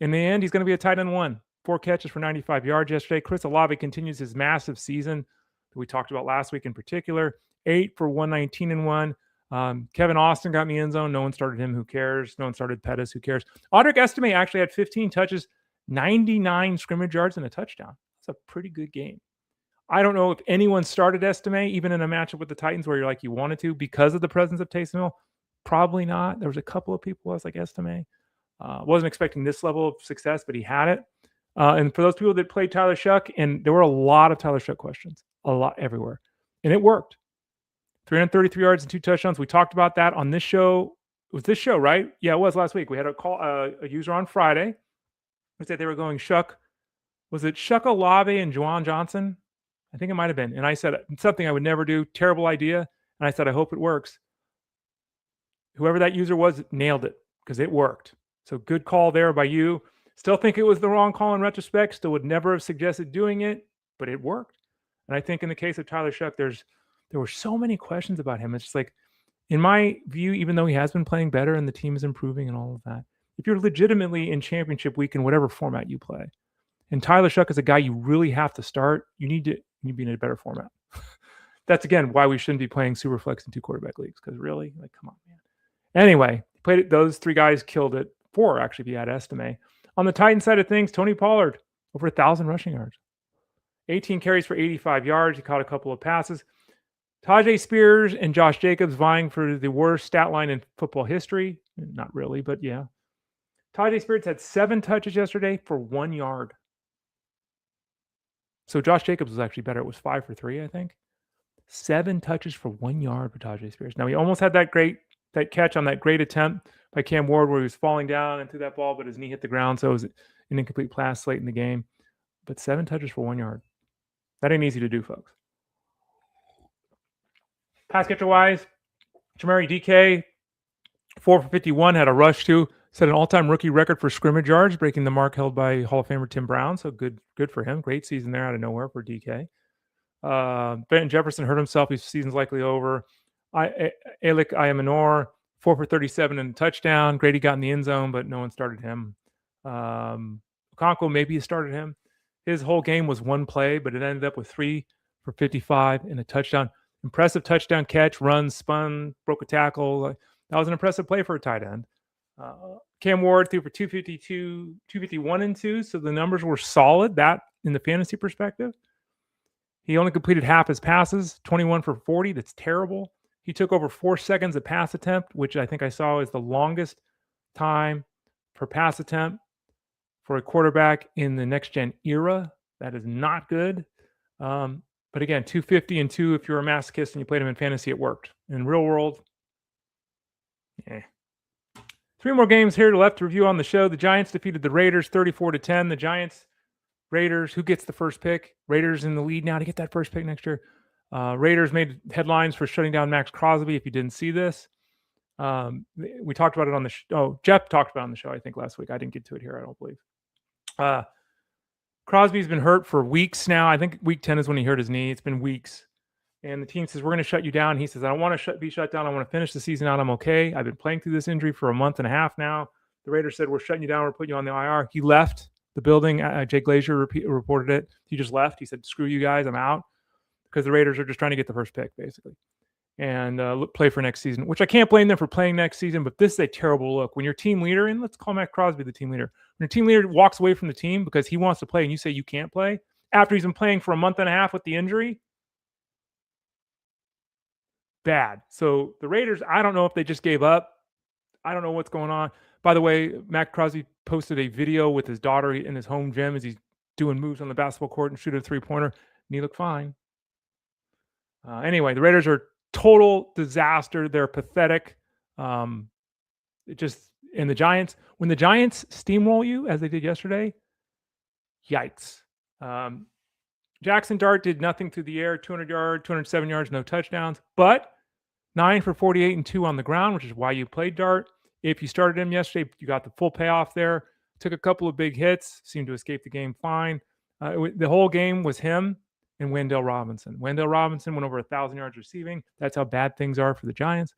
In the end, he's going to be a tight end 1. 4 catches for 95 yards yesterday. Chris Olave continues his massive season that we talked about last week in particular. 8 for 119 and 1. Kevin Austin got in the end zone. No one started him. Who cares? No one started Pettis. Who cares? Audric Estime actually had 15 touches, 99 scrimmage yards, and a touchdown. That's a pretty good game. I don't know if anyone started Estime, even in a matchup with the Titans where you're like you wanted to because of the presence of Taysom Hill. Probably not. There was a couple of people I was like Estime. Wasn't expecting this level of success, but he had it. And for those people that played Tyler Shuck, and there were a lot of Tyler Shuck questions, a lot everywhere, and it worked. 333 yards and 2 touchdowns. We talked about that on this show. It was this show, right? Yeah, it was last week. We had a user on Friday who said they were going Shuck. Was it Shuck Olave and Juwan Johnson? I think it might have been. And I said, something I would never do. Terrible idea. And I said, I hope it works. Whoever that user was nailed it because it worked. So good call there by you. Still think it was the wrong call in retrospect. Still would never have suggested doing it, but it worked. And I think in the case of Tyler Shuck, there were so many questions about him. It's just like, in my view, even though he has been playing better and the team is improving and all of that, if you're legitimately in championship week in whatever format you play, and Tyler Shuck is a guy you really have to start, you need to be in a better format. That's, again, why we shouldn't be playing Superflex in 2 quarterback leagues, because really, like, come on, man. Anyway, played it. Those 3 guys killed it. 4, actually, if you had Estime. On the Titan side of things, Tony Pollard, over 1,000 rushing yards. 18 carries for 85 yards. He caught a couple of passes. Tajay Spears and Josh Jacobs vying for the worst stat line in football history. Not really, but yeah. Tajay Spears had 7 touches yesterday for 1 yard. So Josh Jacobs was actually better. It was 5 for 3, I think. 7 touches for 1 yard for Tajay Spears. Now, he almost had that catch on that great attempt by Cam Ward where he was falling down and threw that ball, but his knee hit the ground, so it was an incomplete pass late in the game. But 7 touches for 1 yard. That ain't easy to do, folks. Pass catcher-wise, Chamari DK, 4 for 51, had a rush too. Set an all-time rookie record for scrimmage yards, breaking the mark held by Hall of Famer Tim Brown. So good for him. Great season there out of nowhere for DK. Benton Jefferson hurt himself. His season's likely over. Alec Ayamanor, 4 for 37 and a touchdown. Grady got in the end zone, but no one started him. Okonkwo, maybe you started him. His whole game was 1 play, but it ended up with 3 for 55 and a touchdown. Impressive touchdown catch, run, spun, broke a tackle. That was an impressive play for a tight end. Cam Ward threw for 252, 251 and 2, so the numbers were solid, that in the fantasy perspective. He only completed half his passes, 21 for 40. That's terrible. He took over 4 seconds a pass attempt, which I think I saw is the longest time per pass attempt for a quarterback in the next-gen era. That is not good. But again, 250 and 2, if you're a masochist and you played him in fantasy, it worked. In real world, 3 more games here left to review on the show. The Giants defeated the Raiders 34-10. The Giants, Raiders, who gets the first pick? Raiders in the lead now to get that first pick next year. Raiders made headlines for shutting down Max Crosby, if you didn't see this. We talked about it on the show. Jeff talked about it on the show, I think, last week. I didn't get to it here, I don't believe. Crosby's been hurt for weeks now. I think week 10 is when he hurt his knee. It's been weeks. And the team says, we're going to shut you down. He says, I don't want to be shut down. I want to finish the season out. I'm okay. I've been playing through this injury for a month and a half now. The Raiders said, we're shutting you down. We're putting you on the IR. He left the building. Jay Glazier reported it. He just left. He said, screw you guys. I'm out. Because the Raiders are just trying to get the first pick, basically. And play for next season, which I can't blame them for playing next season, but this is a terrible look. When your team leader, and let's call Matt Crosby the team leader, when your team leader walks away from the team because he wants to play and you say you can't play, after he's been playing for a month and a half with the injury, bad. So the Raiders, I don't know if they just gave up. I don't know what's going on. By the way, Matt Crosby posted a video with his daughter in his home gym as he's doing moves on the basketball court and shooting a 3-pointer, and he looked fine. Anyway, the Raiders are total disaster. They're pathetic. And the Giants, when the Giants steamroll you as they did yesterday, yikes. Jackson Dart did nothing through the air, 200 yards, 207 yards, no touchdowns, but 9 for 48 and 2 on the ground, which is why you played Dart. If you started him yesterday, you got the full payoff there. Took a couple of big hits, seemed to escape the game fine. The whole game was him and Wendell Robinson. Wendell Robinson went over 1,000 yards receiving. That's how bad things are for the Giants.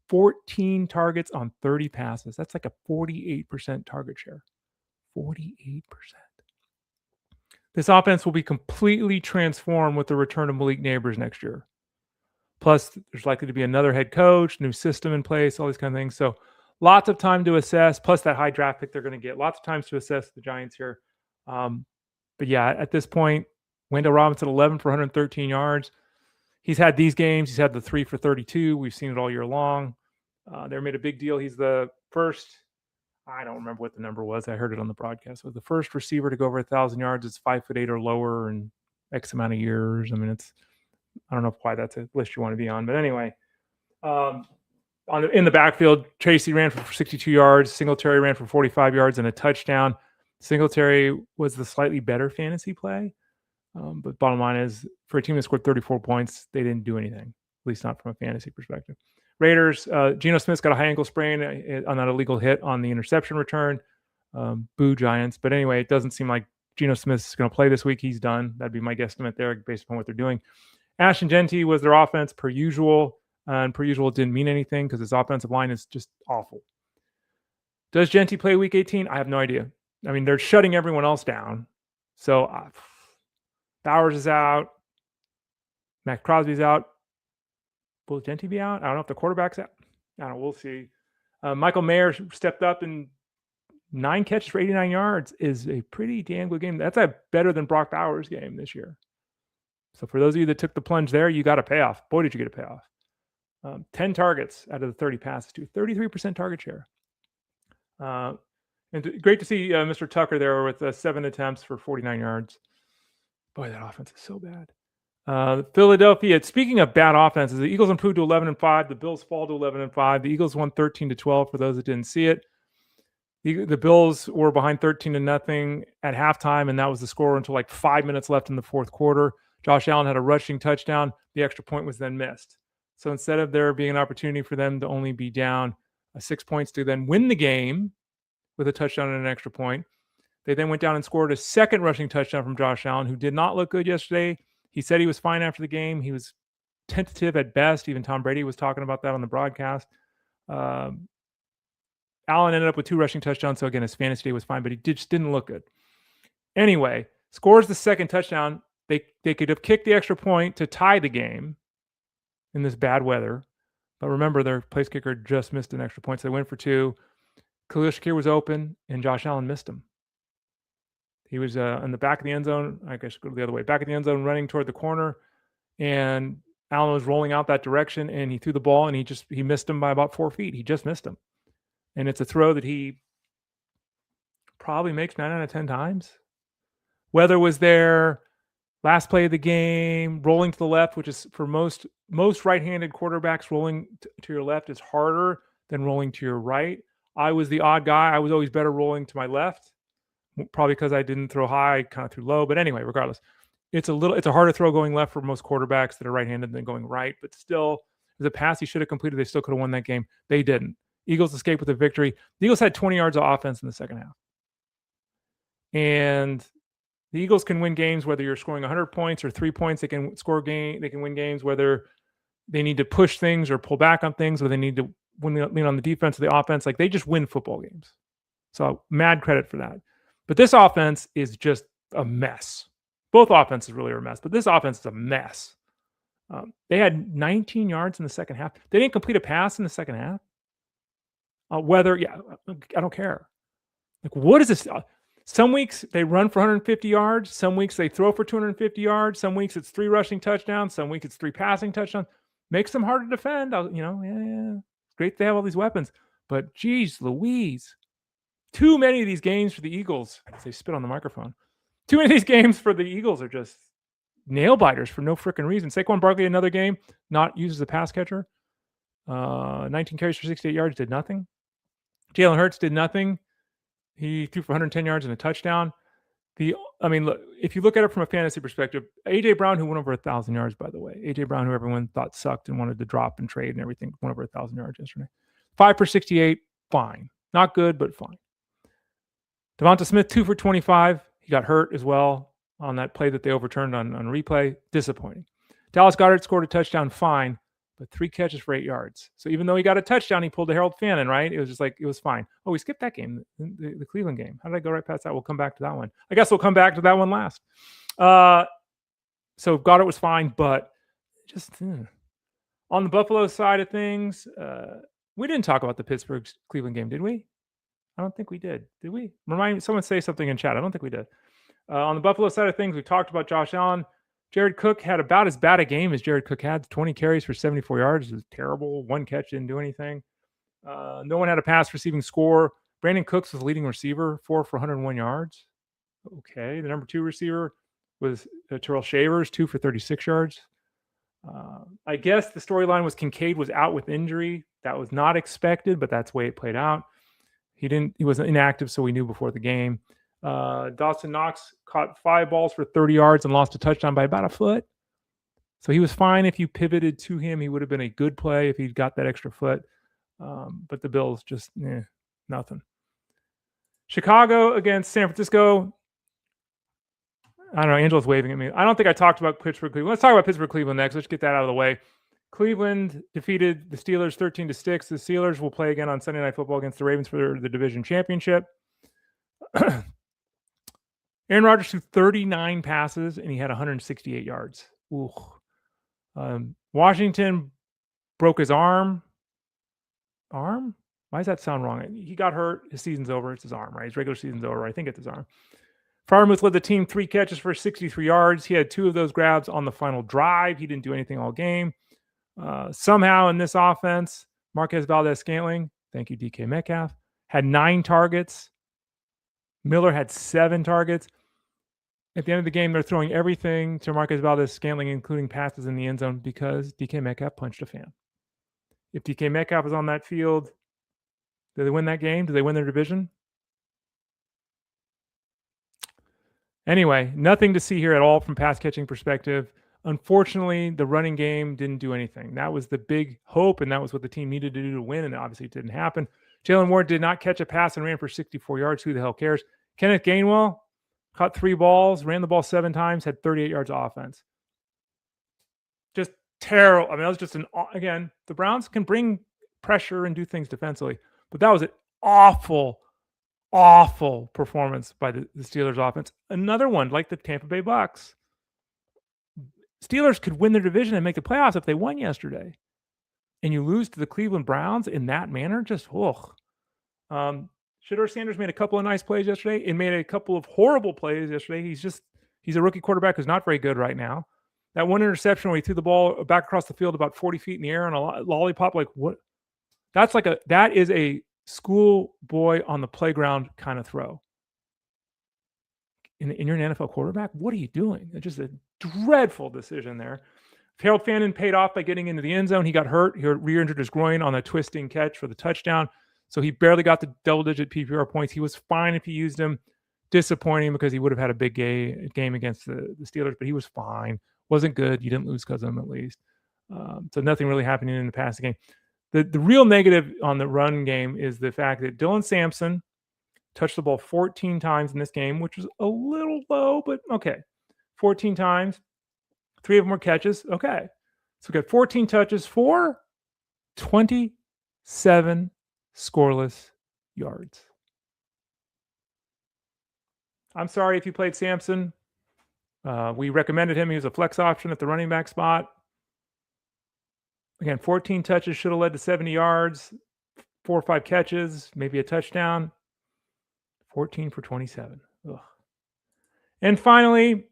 14 targets on 30 passes. That's like a 48% target share. 48%. This offense will be completely transformed with the return of Malik Neighbors next year. Plus, there's likely to be another head coach, new system in place, all these kind of things. So lots of time to assess, plus that high draft pick they're going to get. Lots of times to assess the Giants here. But yeah, at this point, Wendell Robinson, 11 for 113 yards. He's had these games. He's had the 3 for 32. We've seen it all year long. They made a big deal. He's the first, I don't remember what the number was. I heard it on the broadcast. It was the first receiver to go over 1,000 yards. It's 5'8" or lower and X amount of years. I mean, I don't know why that's a list you want to be on, but anyway. In the backfield, Tracy ran for 62 yards. Singletary ran for 45 yards and a touchdown. Singletary was the slightly better fantasy play. But bottom line is, for a team that scored 34 points, they didn't do anything, at least not from a fantasy perspective. Raiders, Geno Smith's got a high ankle sprain on that illegal hit on the interception return. Boo Giants. But anyway, it doesn't seem like Geno Smith's going to play this week. He's done. That'd be my guesstimate there based upon what they're doing. Ashton Genty was their offense per usual. And per usual, it didn't mean anything because his offensive line is just awful. Does Genty play week 18? I have no idea. I mean, they're shutting everyone else down. So Bowers is out. Max Crosby's out. Will Genty be out? I don't know if the quarterback's out. I don't know. We'll see. Michael Mayer stepped up and 9 catches for 89 yards is a pretty damn good game. That's better than Brock Bowers' game this year. So for those of you that took the plunge there, you got a payoff. Boy, did you get a payoff. 10 targets out of the 30 passes to 33% target share. And great to see Mr. Tucker there with 7 attempts for 49 yards. Boy, that offense is so bad. Philadelphia, speaking of bad offenses, the Eagles improved to 11-5. The Bills fall to 11-5. The Eagles won 13-12 for those that didn't see it. The Bills were behind 13-0 at halftime, and that was the score until like 5 minutes left in the fourth quarter. Josh Allen had a rushing touchdown. The extra point was then missed. So instead of there being an opportunity for them to only be down 6 points to then win the game with a touchdown and an extra point, they then went down and scored a second rushing touchdown from Josh Allen, who did not look good yesterday. He said he was fine after the game. He was tentative at best. Even Tom Brady was talking about that on the broadcast. Allen ended up with 2 rushing touchdowns. So again, his fantasy day was fine, but he just didn't look good. Anyway, scores the second touchdown. They could have kicked the extra point to tie the game in this bad weather. But remember, their place kicker just missed an extra point. So they went for 2. Khalil Shakir was open, and Josh Allen missed him. He was in the back of the end zone. I guess go the other way. Back of the end zone, running toward the corner. And Allen was rolling out that direction, and he threw the ball, and he missed him by about 4 feet. He just missed him. And it's a throw that he probably makes 9 out of 10 times. Weather was there. Last play of the game, rolling to the left, which is for most right-handed quarterbacks, rolling to your left is harder than rolling to your right. I was the odd guy. I was always better rolling to my left, probably because I didn't throw high, I kind of threw low. But anyway, regardless, it's a harder throw going left for most quarterbacks that are right-handed than going right. But still, the pass he should have completed, they still could have won that game. They didn't. Eagles escaped with a victory. The Eagles had 20 yards of offense in the second half. And the Eagles can win games whether you're scoring 100 points or 3 points. They can win games whether they need to push things or pull back on things, or they need to lean on the defense or the offense. Like, they just win football games. So mad credit for that. But this offense is just a mess. Both offenses really are a mess, but this offense is a mess. They had 19 yards in the second half. They didn't complete a pass in the second half. I don't care. Like, what is this? Some weeks they run for 150 yards. Some weeks they throw for 250 yards. Some weeks it's 3 rushing touchdowns. Some weeks it's 3 passing touchdowns. Makes them hard to defend. It's great they have all these weapons. But geez Louise, too many of these games for the Eagles. They spit on the microphone. Too many of these games for the Eagles are just nail biters for no freaking reason. Saquon Barkley, another game, not used as a pass catcher. 19 carries for 68 yards, did nothing. Jalen Hurts did nothing. He threw for 110 yards and a touchdown. Look, if you look at it from a fantasy perspective, A.J. Brown, who went over 1,000 yards, by the way. A.J. Brown, who everyone thought sucked and wanted to drop and trade and everything, went over 1,000 yards yesterday. 5 for 68, fine. Not good, but fine. Devonta Smith, 2 for 25. He got hurt as well on that play that they overturned on replay. Disappointing. Dallas Goedert scored a touchdown, fine, but 3 catches for 8 yards. So even though he got a touchdown, he pulled a Harold Fannin, right? It was just like, it was fine. Oh, we skipped that game, the Cleveland game. How did I go right past that? We'll come back to that one. I guess we'll come back to that one last. So Goddard was fine, but just on the Buffalo side of things, we didn't talk about the Pittsburgh-Cleveland game, did we? I don't think we did. Did we? Someone say something in chat. I don't think we did. On the Buffalo side of things, we talked about Josh Allen. Jared Cook had about as bad a game as Jared Cook had. 20 carries for 74 yards. It was terrible. 1 catch, didn't do anything. No one had a pass receiving score. Brandon Cooks was leading receiver, 4 for 101 yards. Okay. The number 2 receiver was Terrell Shavers, 2 for 36 yards. I guess the storyline was Kincaid was out with injury. That was not expected, but that's the way it played out. He was inactive, so we knew before the game. Dawson Knox caught 5 balls for 30 yards and lost a touchdown by about a foot. So he was fine if you pivoted to him. He would have been a good play if he'd got that extra foot. But the Bills just, nothing. Chicago against San Francisco. I don't know. Angel's waving at me. I don't think I talked about Pittsburgh, Cleveland. Let's talk about Pittsburgh, Cleveland next. Let's get that out of the way. Cleveland defeated the Steelers 13-6. The Steelers will play again on Sunday Night Football against the Ravens for the division championship. Aaron Rodgers threw 39 passes and he had 168 yards. Washington broke his arm. Arm? Why does that sound wrong? He got hurt. His season's over. It's his arm, right? His regular season's over. I think it's his arm. Freiermuth led the team 3 catches for 63 yards. He had 2 of those grabs on the final drive. He didn't do anything all game. Somehow in this offense, Marquez Valdez-Scantling, thank you, DK Metcalf, had 9 targets. Miller had 7 targets. At the end of the game, they're throwing everything to Marquez Valdez-Scantling, including passes in the end zone, because DK Metcalf punched a fan. If DK Metcalf was on that field, do they win that game? Do they win their division? Anyway, nothing to see here at all from pass catching perspective. Unfortunately, the running game didn't do anything. That was the big hope, and that was what the team needed to do to win, and obviously it didn't happen. Jalen Ward did not catch a pass and ran for 64 yards. Who the hell cares? Kenneth Gainwell caught 3 balls, ran the ball 7 times, had 38 yards of offense. Just terrible. I mean, that was just again, the Browns can bring pressure and do things defensively, but that was an awful performance by the Steelers offense. Another one like the Tampa Bay Bucks. Steelers could win their division and make the playoffs if they won yesterday. And you lose to the Cleveland Browns in that manner, just Shedeur Sanders made a couple of nice plays yesterday and made a couple of horrible plays yesterday. He's a rookie quarterback who's not very good right now. That one interception where he threw the ball back across the field about 40 feet in the air on a lollipop, like what? That is a school boy on the playground kind of throw. And you're an NFL quarterback? What are you doing? It's just a dreadful decision there. Harold Fannin paid off by getting into the end zone. He got hurt. He re-injured his groin on a twisting catch for the touchdown. So he barely got the double-digit PPR points. He was fine if he used him. Disappointing because he would have had a big game against the Steelers, but he was fine. Wasn't good. You didn't lose because of him at least. So nothing really happening in the passing game. The real negative on the run game is the fact that Dylan Sampson touched the ball 14 times in this game, which was a little low, but okay. 14 times. 3 of them were catches. Okay. So we got 14 touches for 27 scoreless yards. I'm sorry if you played Sampson. We recommended him. He was a flex option at the running back spot. Again, 14 touches should have led to 70 yards, 4 or 5 catches, maybe a touchdown. 14 for 27. Ugh. And finally,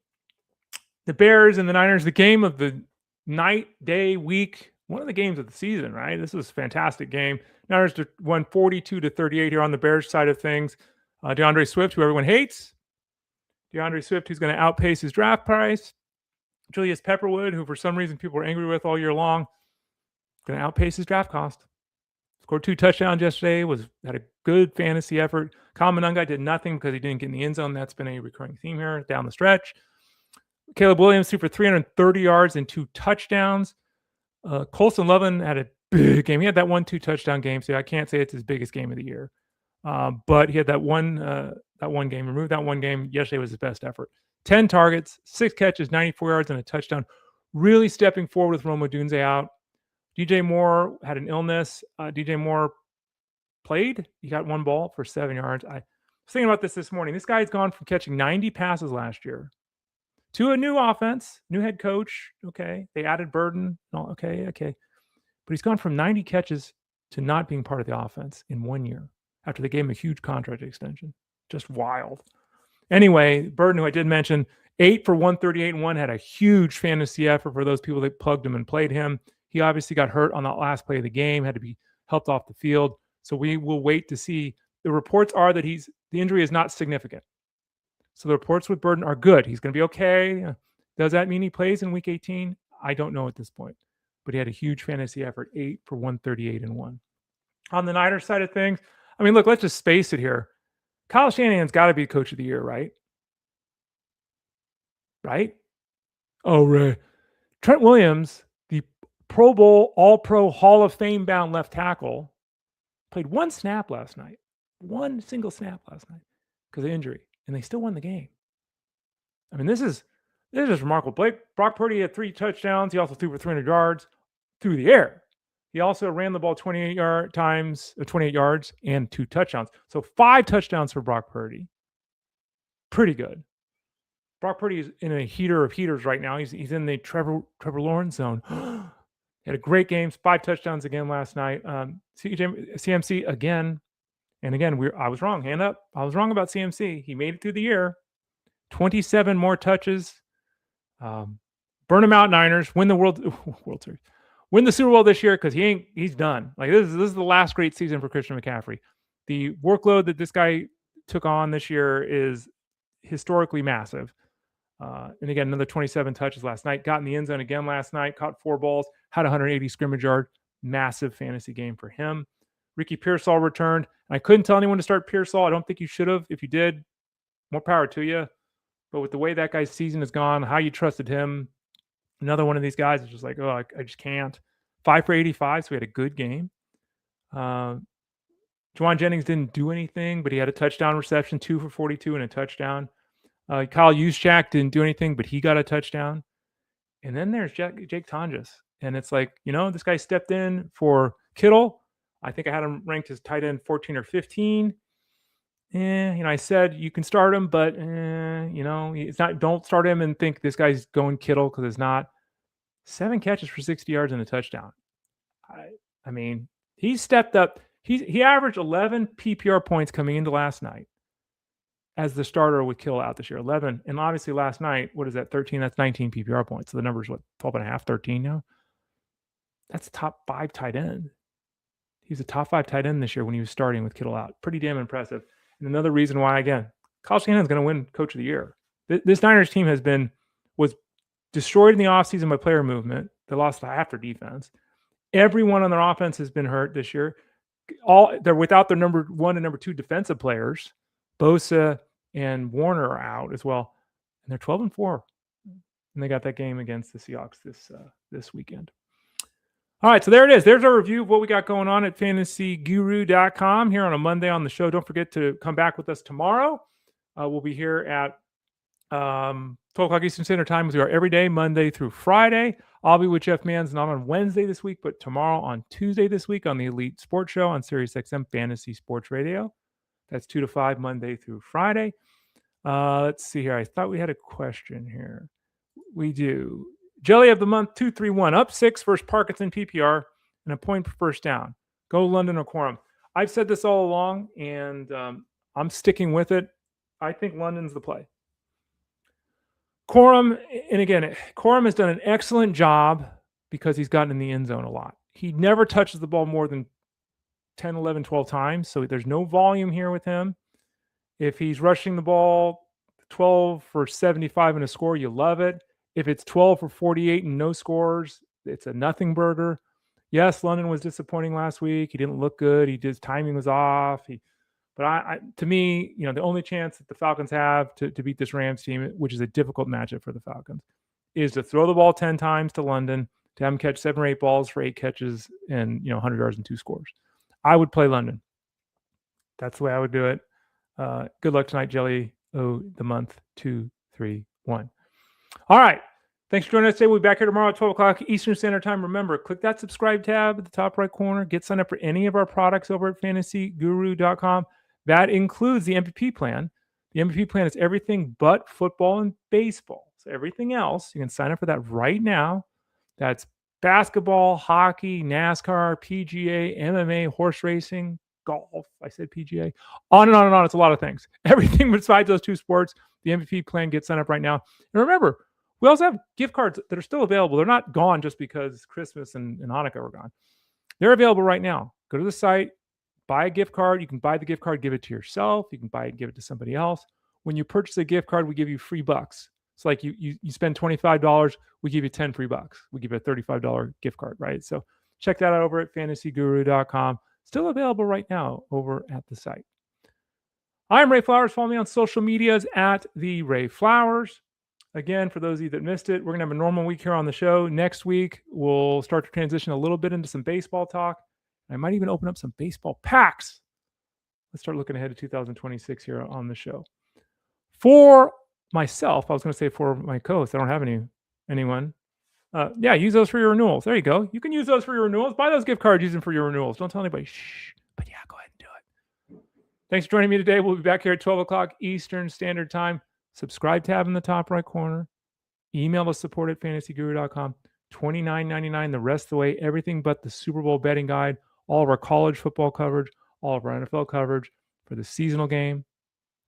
the Bears and the Niners, the game of the night, day, week, one of the games of the season, right? This was a fantastic game. Niners won 42-38 here on the Bears side of things. DeAndre Swift, who everyone hates. DeAndre Swift, who's going to outpace his draft price. Julius Pepperwood, who for some reason people were angry with all year long, going to outpace his draft cost. Scored 2 touchdowns yesterday, had a good fantasy effort. Kyle Monangai did nothing because he didn't get in the end zone. That's been a recurring theme here down the stretch. Caleb Williams threw for 330 yards and 2 touchdowns. Colson Lovin had a big game. He had that 1-2 touchdown game, so I can't say it's his biggest game of the year. But he had that one game. Removed that one game. Yesterday was his best effort. 10 targets, 6 catches, 94 yards, and a touchdown. Really stepping forward with Rome Odunze out. DJ Moore had an illness. DJ Moore played. He got 1 ball for 7 yards. I was thinking about this morning. This guy's gone from catching 90 passes last year to a new offense, new head coach. Okay. They added Burden. Okay. But he's gone from 90 catches to not being part of the offense in 1 year after they gave him a huge contract extension. Just wild. Anyway, Burden, who I did mention, 8 for 138 and 1, had a huge fantasy effort for those people that plugged him and played him. He obviously got hurt on that last play of the game, had to be helped off the field. So we will wait to see the reports are that the injury is not significant. So the reports with Burden are good. He's going to be okay. Does that mean he plays in week 18? I don't know at this point. But he had a huge fantasy effort, 8 for 138 and 1. On the Niners side of things, I mean, look, let's just space it here. Kyle Shanahan's got to be coach of the year, right? Right? Oh, right. Trent Williams, the Pro Bowl, All-Pro, Hall of Fame bound left tackle, played one snap last night. One single snap last night because of injury. And they still won the game. I mean, this is remarkable. Brock Purdy had 3 touchdowns. He also threw for 300 yards through the air. He also ran the ball 28 yards and 2 touchdowns. So 5 touchdowns for Brock Purdy. Pretty good. Brock Purdy is in a heater of heaters right now. He's in the Trevor Lawrence zone. He had a great game, 5 touchdowns again last night. CMC again, and again, I was wrong. Hand up. I was wrong about CMC. He made it through the year. 27 more touches. Burn him out, Niners. Win the World Series. Win the Super Bowl this year because he's done. Like this is the last great season for Christian McCaffrey. The workload that this guy took on this year is historically massive. And again, another 27 touches last night. Got in the end zone again last night. Caught 4 balls. Had 180 scrimmage yard. Massive fantasy game for him. Ricky Pearsall returned. I couldn't tell anyone to start Pearsall. I don't think you should have. If you did, more power to you. But with the way that guy's season has gone, how you trusted him, another one of these guys is just like, oh, I just can't. 5 for 85, so he had a good game. Juwan Jennings didn't do anything, but he had a touchdown reception, 2 for 42 and a touchdown. Kyle Juszczyk didn't do anything, but he got a touchdown. And then there's Jake Tonjes. And it's like, this guy stepped in for Kittle. I think I had him ranked as tight end 14 or 15. I said you can start him, but it's not. Don't start him and think this guy's going Kittle because it's not. 7 catches for 60 yards and a touchdown. I mean, he stepped up. He averaged 11 PPR points coming into last night as the starter with Kittle out this year. 11, and obviously last night, what is that? 13. That's 19 PPR points. So the number's what, 12 and a half, 13 now. That's top 5 tight end. He's a top 5 tight end this year when he was starting with Kittle out. Pretty damn impressive. And another reason why, again, Kyle Shanahan's going to win Coach of the Year. This Niners team was destroyed in the offseason by player movement. They lost half their defense. Everyone on their offense has been hurt this year. They're without their number 1 and number 2 defensive players. Bosa and Warner are out as well. And they're 12-4. And they got that game against the Seahawks this weekend. All right, so there it is. There's our review of what we got going on at fantasyguru.com here on a Monday on the show. Don't forget to come back with us tomorrow. We'll be here at 12 o'clock Eastern Standard Time as we are every day, Monday through Friday. I'll be with Jeff Manns not on Wednesday this week, but tomorrow on Tuesday this week on the Elite Sports Show on SiriusXM Fantasy Sports Radio. That's 2 to 5 Monday through Friday. Let's see here. I thought we had a question here. We do. Jelly of the month 231 up 6 versus Parkinson PPR and a point per first down. Go London or Quorum. I've said this all along, and I'm sticking with it. I think London's the play. Quorum, and again, Quorum has done an excellent job because he's gotten in the end zone a lot. He never touches the ball more than 10, 11, 12 times, so there's no volume here with him. If he's rushing the ball 12 for 75 and a score, you love it. If it's 12 for 48 and no scores, it's a nothing burger. Yes, London was disappointing last week. He didn't look good. His timing was off. But to me, the only chance that the Falcons have to beat this Rams team, which is a difficult matchup for the Falcons, is to throw the ball 10 times to London, to have him catch 7 or 8 balls for 8 catches and 100 yards and 2 scores. I would play London. That's the way I would do it. Good luck tonight, Jelly. Oh, the month 2, 3, 1. All right. Thanks for joining us today. We'll be back here tomorrow at 12 o'clock Eastern Standard Time. Remember, click that subscribe tab at the top right corner. Get signed up for any of our products over at fantasyguru.com. That includes the MVP plan. The MVP plan is everything but football and baseball. So everything else, you can sign up for that right now. That's basketball, hockey, NASCAR, PGA, MMA, horse racing, golf. I said PGA. On and on and on. It's a lot of things. Everything besides those 2 sports. The MVP plan, get signed up right now. And remember, we also have gift cards that are still available. They're not gone just because Christmas and Hanukkah were gone. They're available right now. Go to the site, buy a gift card. You can buy the gift card, give it to yourself. You can buy it, give it to somebody else. When you purchase a gift card, we give you free bucks. It's like you spend $25, we give you 10 free bucks. We give you a $35 gift card, right? So check that out over at fantasyguru.com. Still available right now over at the site. I'm Ray Flowers. Follow me on social medias at the Ray Flowers. Again, for those of you that missed it, we're going to have a normal week here on the show. Next week, we'll start to transition a little bit into some baseball talk. I might even open up some baseball packs. Let's start looking ahead to 2026 here on the show. For myself, I was going to say for my co-host, I don't have anyone. Yeah, use those for your renewals. There you go. You can use those for your renewals. Buy those gift cards, use them for your renewals. Don't tell anybody. Shh. But yeah, go ahead and do it. Thanks for joining me today. We'll be back here at 12 o'clock Eastern Standard Time. Subscribe tab in the top right corner. Email us support at fantasyguru.com. $29.99 the rest of the way. Everything but the Super Bowl betting guide. All of our college football coverage. All of our NFL coverage for the seasonal game,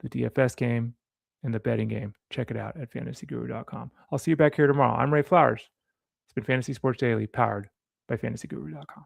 the DFS game, and the betting game. Check it out at fantasyguru.com. I'll see you back here tomorrow. I'm Ray Flowers. It's been Fantasy Sports Daily, powered by fantasyguru.com.